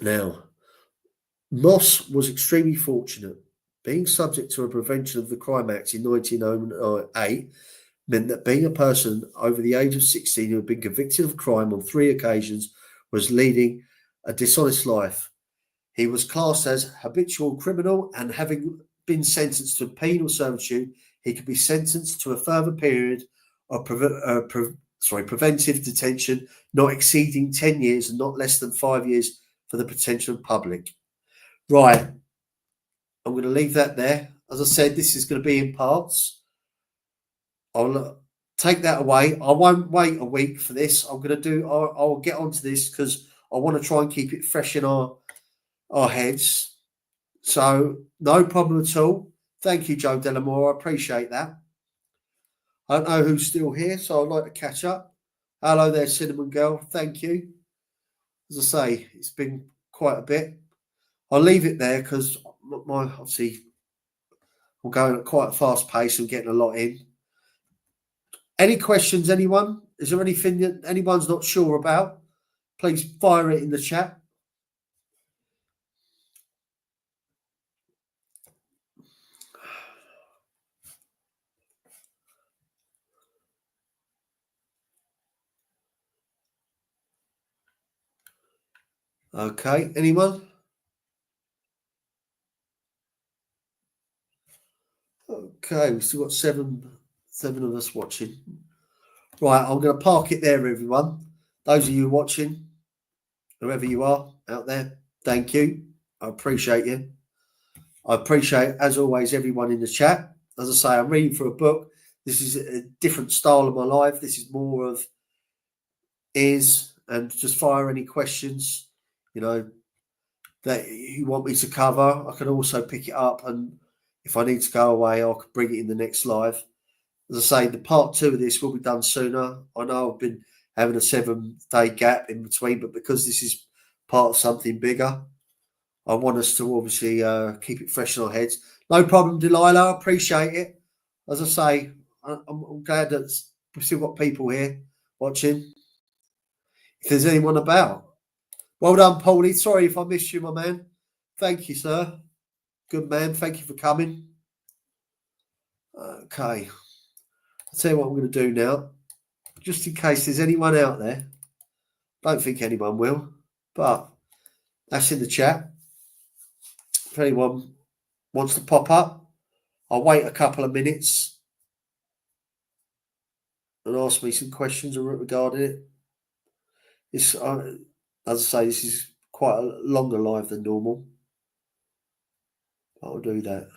C: Now, Moss was extremely fortunate. Being subject to a Prevention of the Crime Act in 1908 meant that being a person over the age of 16 who had been convicted of crime on 3 occasions was leading a dishonest life. He was classed as habitual criminal, and having been sentenced to penal servitude, he could be sentenced to a further period of preventive detention not exceeding 10 years and not less than 5 years for the potential public. Right, I'm going to leave that there. As I said, this is going to be in parts. I'll take that away. I won't wait a week for this. I'm going to do. I'll get onto this because I want to try and keep it fresh in our heads. So no problem at all. Thank you, Joe Delamore. I appreciate that. I don't know who's still here, so I'd like to catch up. Hello there, Cinnamon Girl. Thank you. As I say, it's been quite a bit. I'll leave it there because obviously I'm going at quite a fast pace and getting a lot in. Any questions, anyone? Is there anything that anyone's not sure about? Please fire it in the chat. Okay, anyone? Okay, we've still got seven of us watching. Right, I'm going to park it there, everyone. Those of you watching, whoever you are out there, thank you. I appreciate you. I appreciate, as always, everyone in the chat. As I say, I'm reading for a book. This is a different style of my life. This is more of ears and just fire any questions, that you want me to cover. I can also pick it up, and if I need to go away, I can bring it in the next live. As I say, the part 2 of this will be done sooner. I know I've been having a 7-day gap in between, but because this is part of something bigger, I want us to obviously keep it fresh in our heads. No problem, Delilah. I appreciate it. As I say, I'm glad that we've still got people here watching. If there's anyone about. Well done, Paulie. Sorry if I missed you, my man. Thank you, sir. Good man. Thank you for coming. Okay. I'll tell you what I'm going to do now. Just in case there's anyone out there. Don't think anyone will. But that's in the chat. If anyone wants to pop up, I'll wait a couple of minutes and ask me some questions regarding it. It's, as I say, this is quite a longer live than normal. I'll do that.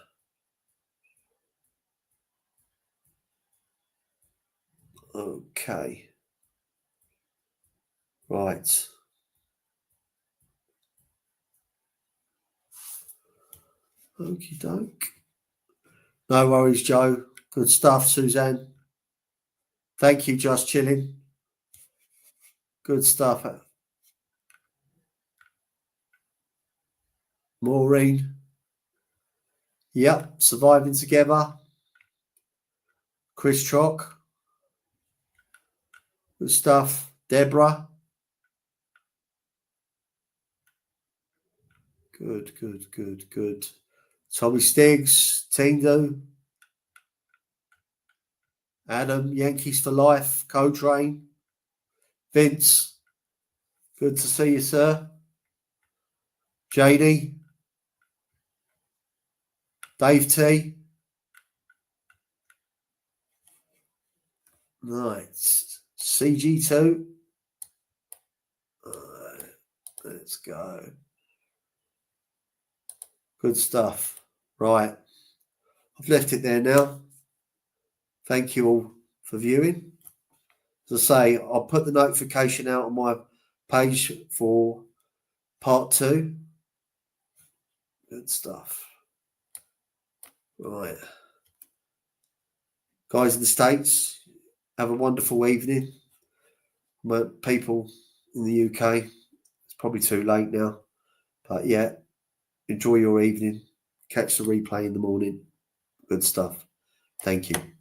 C: Okay. Right. Okie doke. No worries, Joe. Good stuff, Suzanne. Thank you, Just Chilling. Good stuff. Maureen. Yep, surviving together. Chris Trock. Good stuff. Deborah. Good. Tommy Stiggs. Tingo. Adam. Yankees for life. Co-train. Vince. Good to see you, sir. JD. Dave T. Right. CG2. Let's go. Good stuff. Right. I've left it there now. Thank you all for viewing. As I say, I'll put the notification out on my page for part 2. Good stuff. Right. Guys in the States, have a wonderful evening. People in the UK, it's probably too late now. But yeah, Enjoy your evening. Catch the replay in the morning. Good stuff. Thank you.